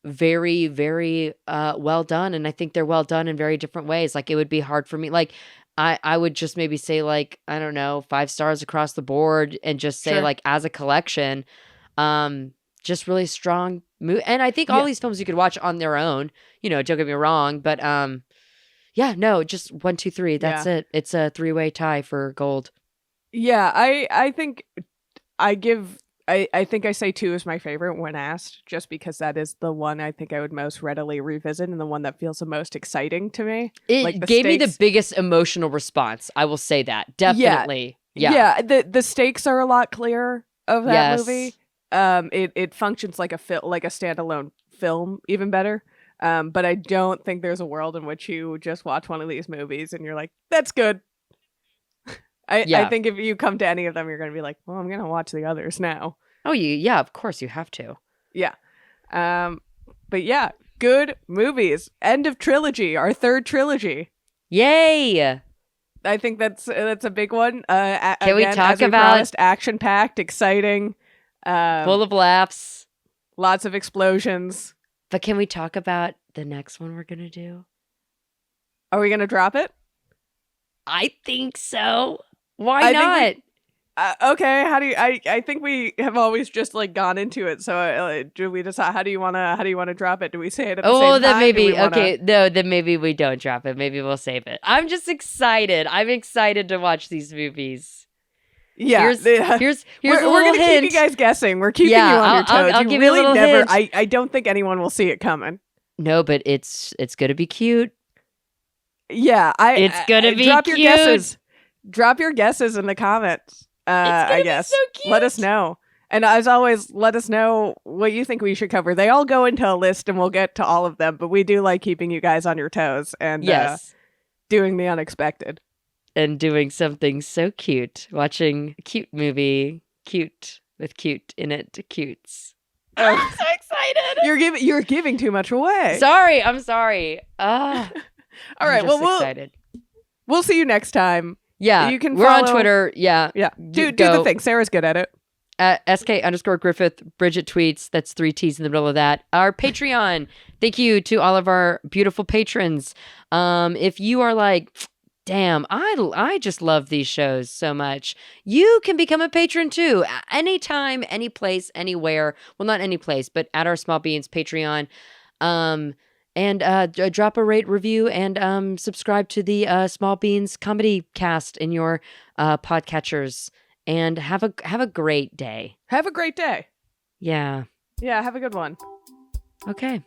very, very well done, and I think they're well done in very different ways. Like, it would be hard for me, like I would just maybe say like, I don't know, 5 stars across the board, and just say like as a collection, just really strong And I think all these films you could watch on their own. Don't get me wrong, but just 1, 2, 3. That's it. It's a 3-way tie for gold. Yeah, I think I think I say 2 is my favorite when asked, just because that is the one I think I would most readily revisit and the one that feels the most exciting to me. It gave me the biggest emotional response. I will say that. Definitely. Yeah. The stakes are a lot clearer of that movie. It functions like a standalone film even better. But I don't think there's a world in which you just watch one of these movies and you're like, that's good. I think if you come to any of them, you're going to be like, well, I'm going to watch the others now. Oh, yeah, of course you have to. Yeah. But yeah, good movies. End of trilogy, our 3rd trilogy. Yay! I think that's a big one. Can we talk about action-packed, exciting, full of laughs, lots of explosions. But can we talk about the next one we're going to do? Are we going to drop it? I think so. Why not? Okay. How do you? I think we have always just gone into it. So do we decide? How do you want to drop it? Do we say it at the same time? Then maybe okay. No, then maybe we don't drop it. Maybe we'll save it. I'm just excited. I'm excited to watch these movies. Yeah. Here's a little we're gonna hint. keep you guys guessing. We're keeping you on your toes. I'll give you a little hint. I don't think anyone will see it coming. No, but it's gonna be cute. Yeah, it's gonna be drop cute. Your guesses. Drop your guesses in the comments. I guess. Be so cute. Let us know. And as always, let us know what you think we should cover. They all go into a list and we'll get to all of them, but we do like keeping you guys on your toes and doing the unexpected. And doing something so cute. Watching a cute movie, cute with cute in it, cutes. I'm so excited. You're giving too much away. Sorry, I'm sorry. All right, excited. We'll see you next time. Yeah, you can. We're on Twitter. Yeah. Do the thing. Sarah's good at it. @SK_Griffith. Bridgett tweets. That's 3 T's in the middle of that. Our Patreon. Thank you to all of our beautiful patrons. If you are like, damn, I just love these shows so much, you can become a patron too. Anytime, any place, anywhere. Well, not any place, but at our Small Beans Patreon. And drop a rate, review, and subscribe to the Small Beans Comedy Cast in your podcatchers. And have a great day. Have a great day. Yeah. Yeah, have a good one. Okay.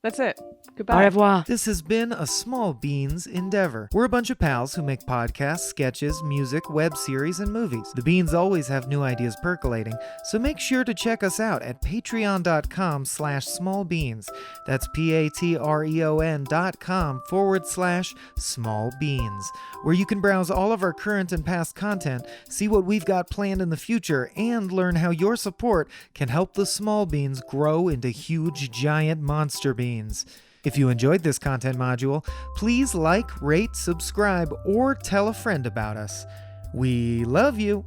That's it. Goodbye. Au revoir. This has been a Small Beans endeavor. We're a bunch of pals who make podcasts, sketches, music, web series, and movies. The Beans always have new ideas percolating, so make sure to check us out at patreon.com/smallbeans. That's patreon.com/smallbeans, where you can browse all of our current and past content, see what we've got planned in the future, and learn how your support can help the Small Beans grow into huge, giant monster beans. If you enjoyed this content module, please like, rate, subscribe, or tell a friend about us. We love you.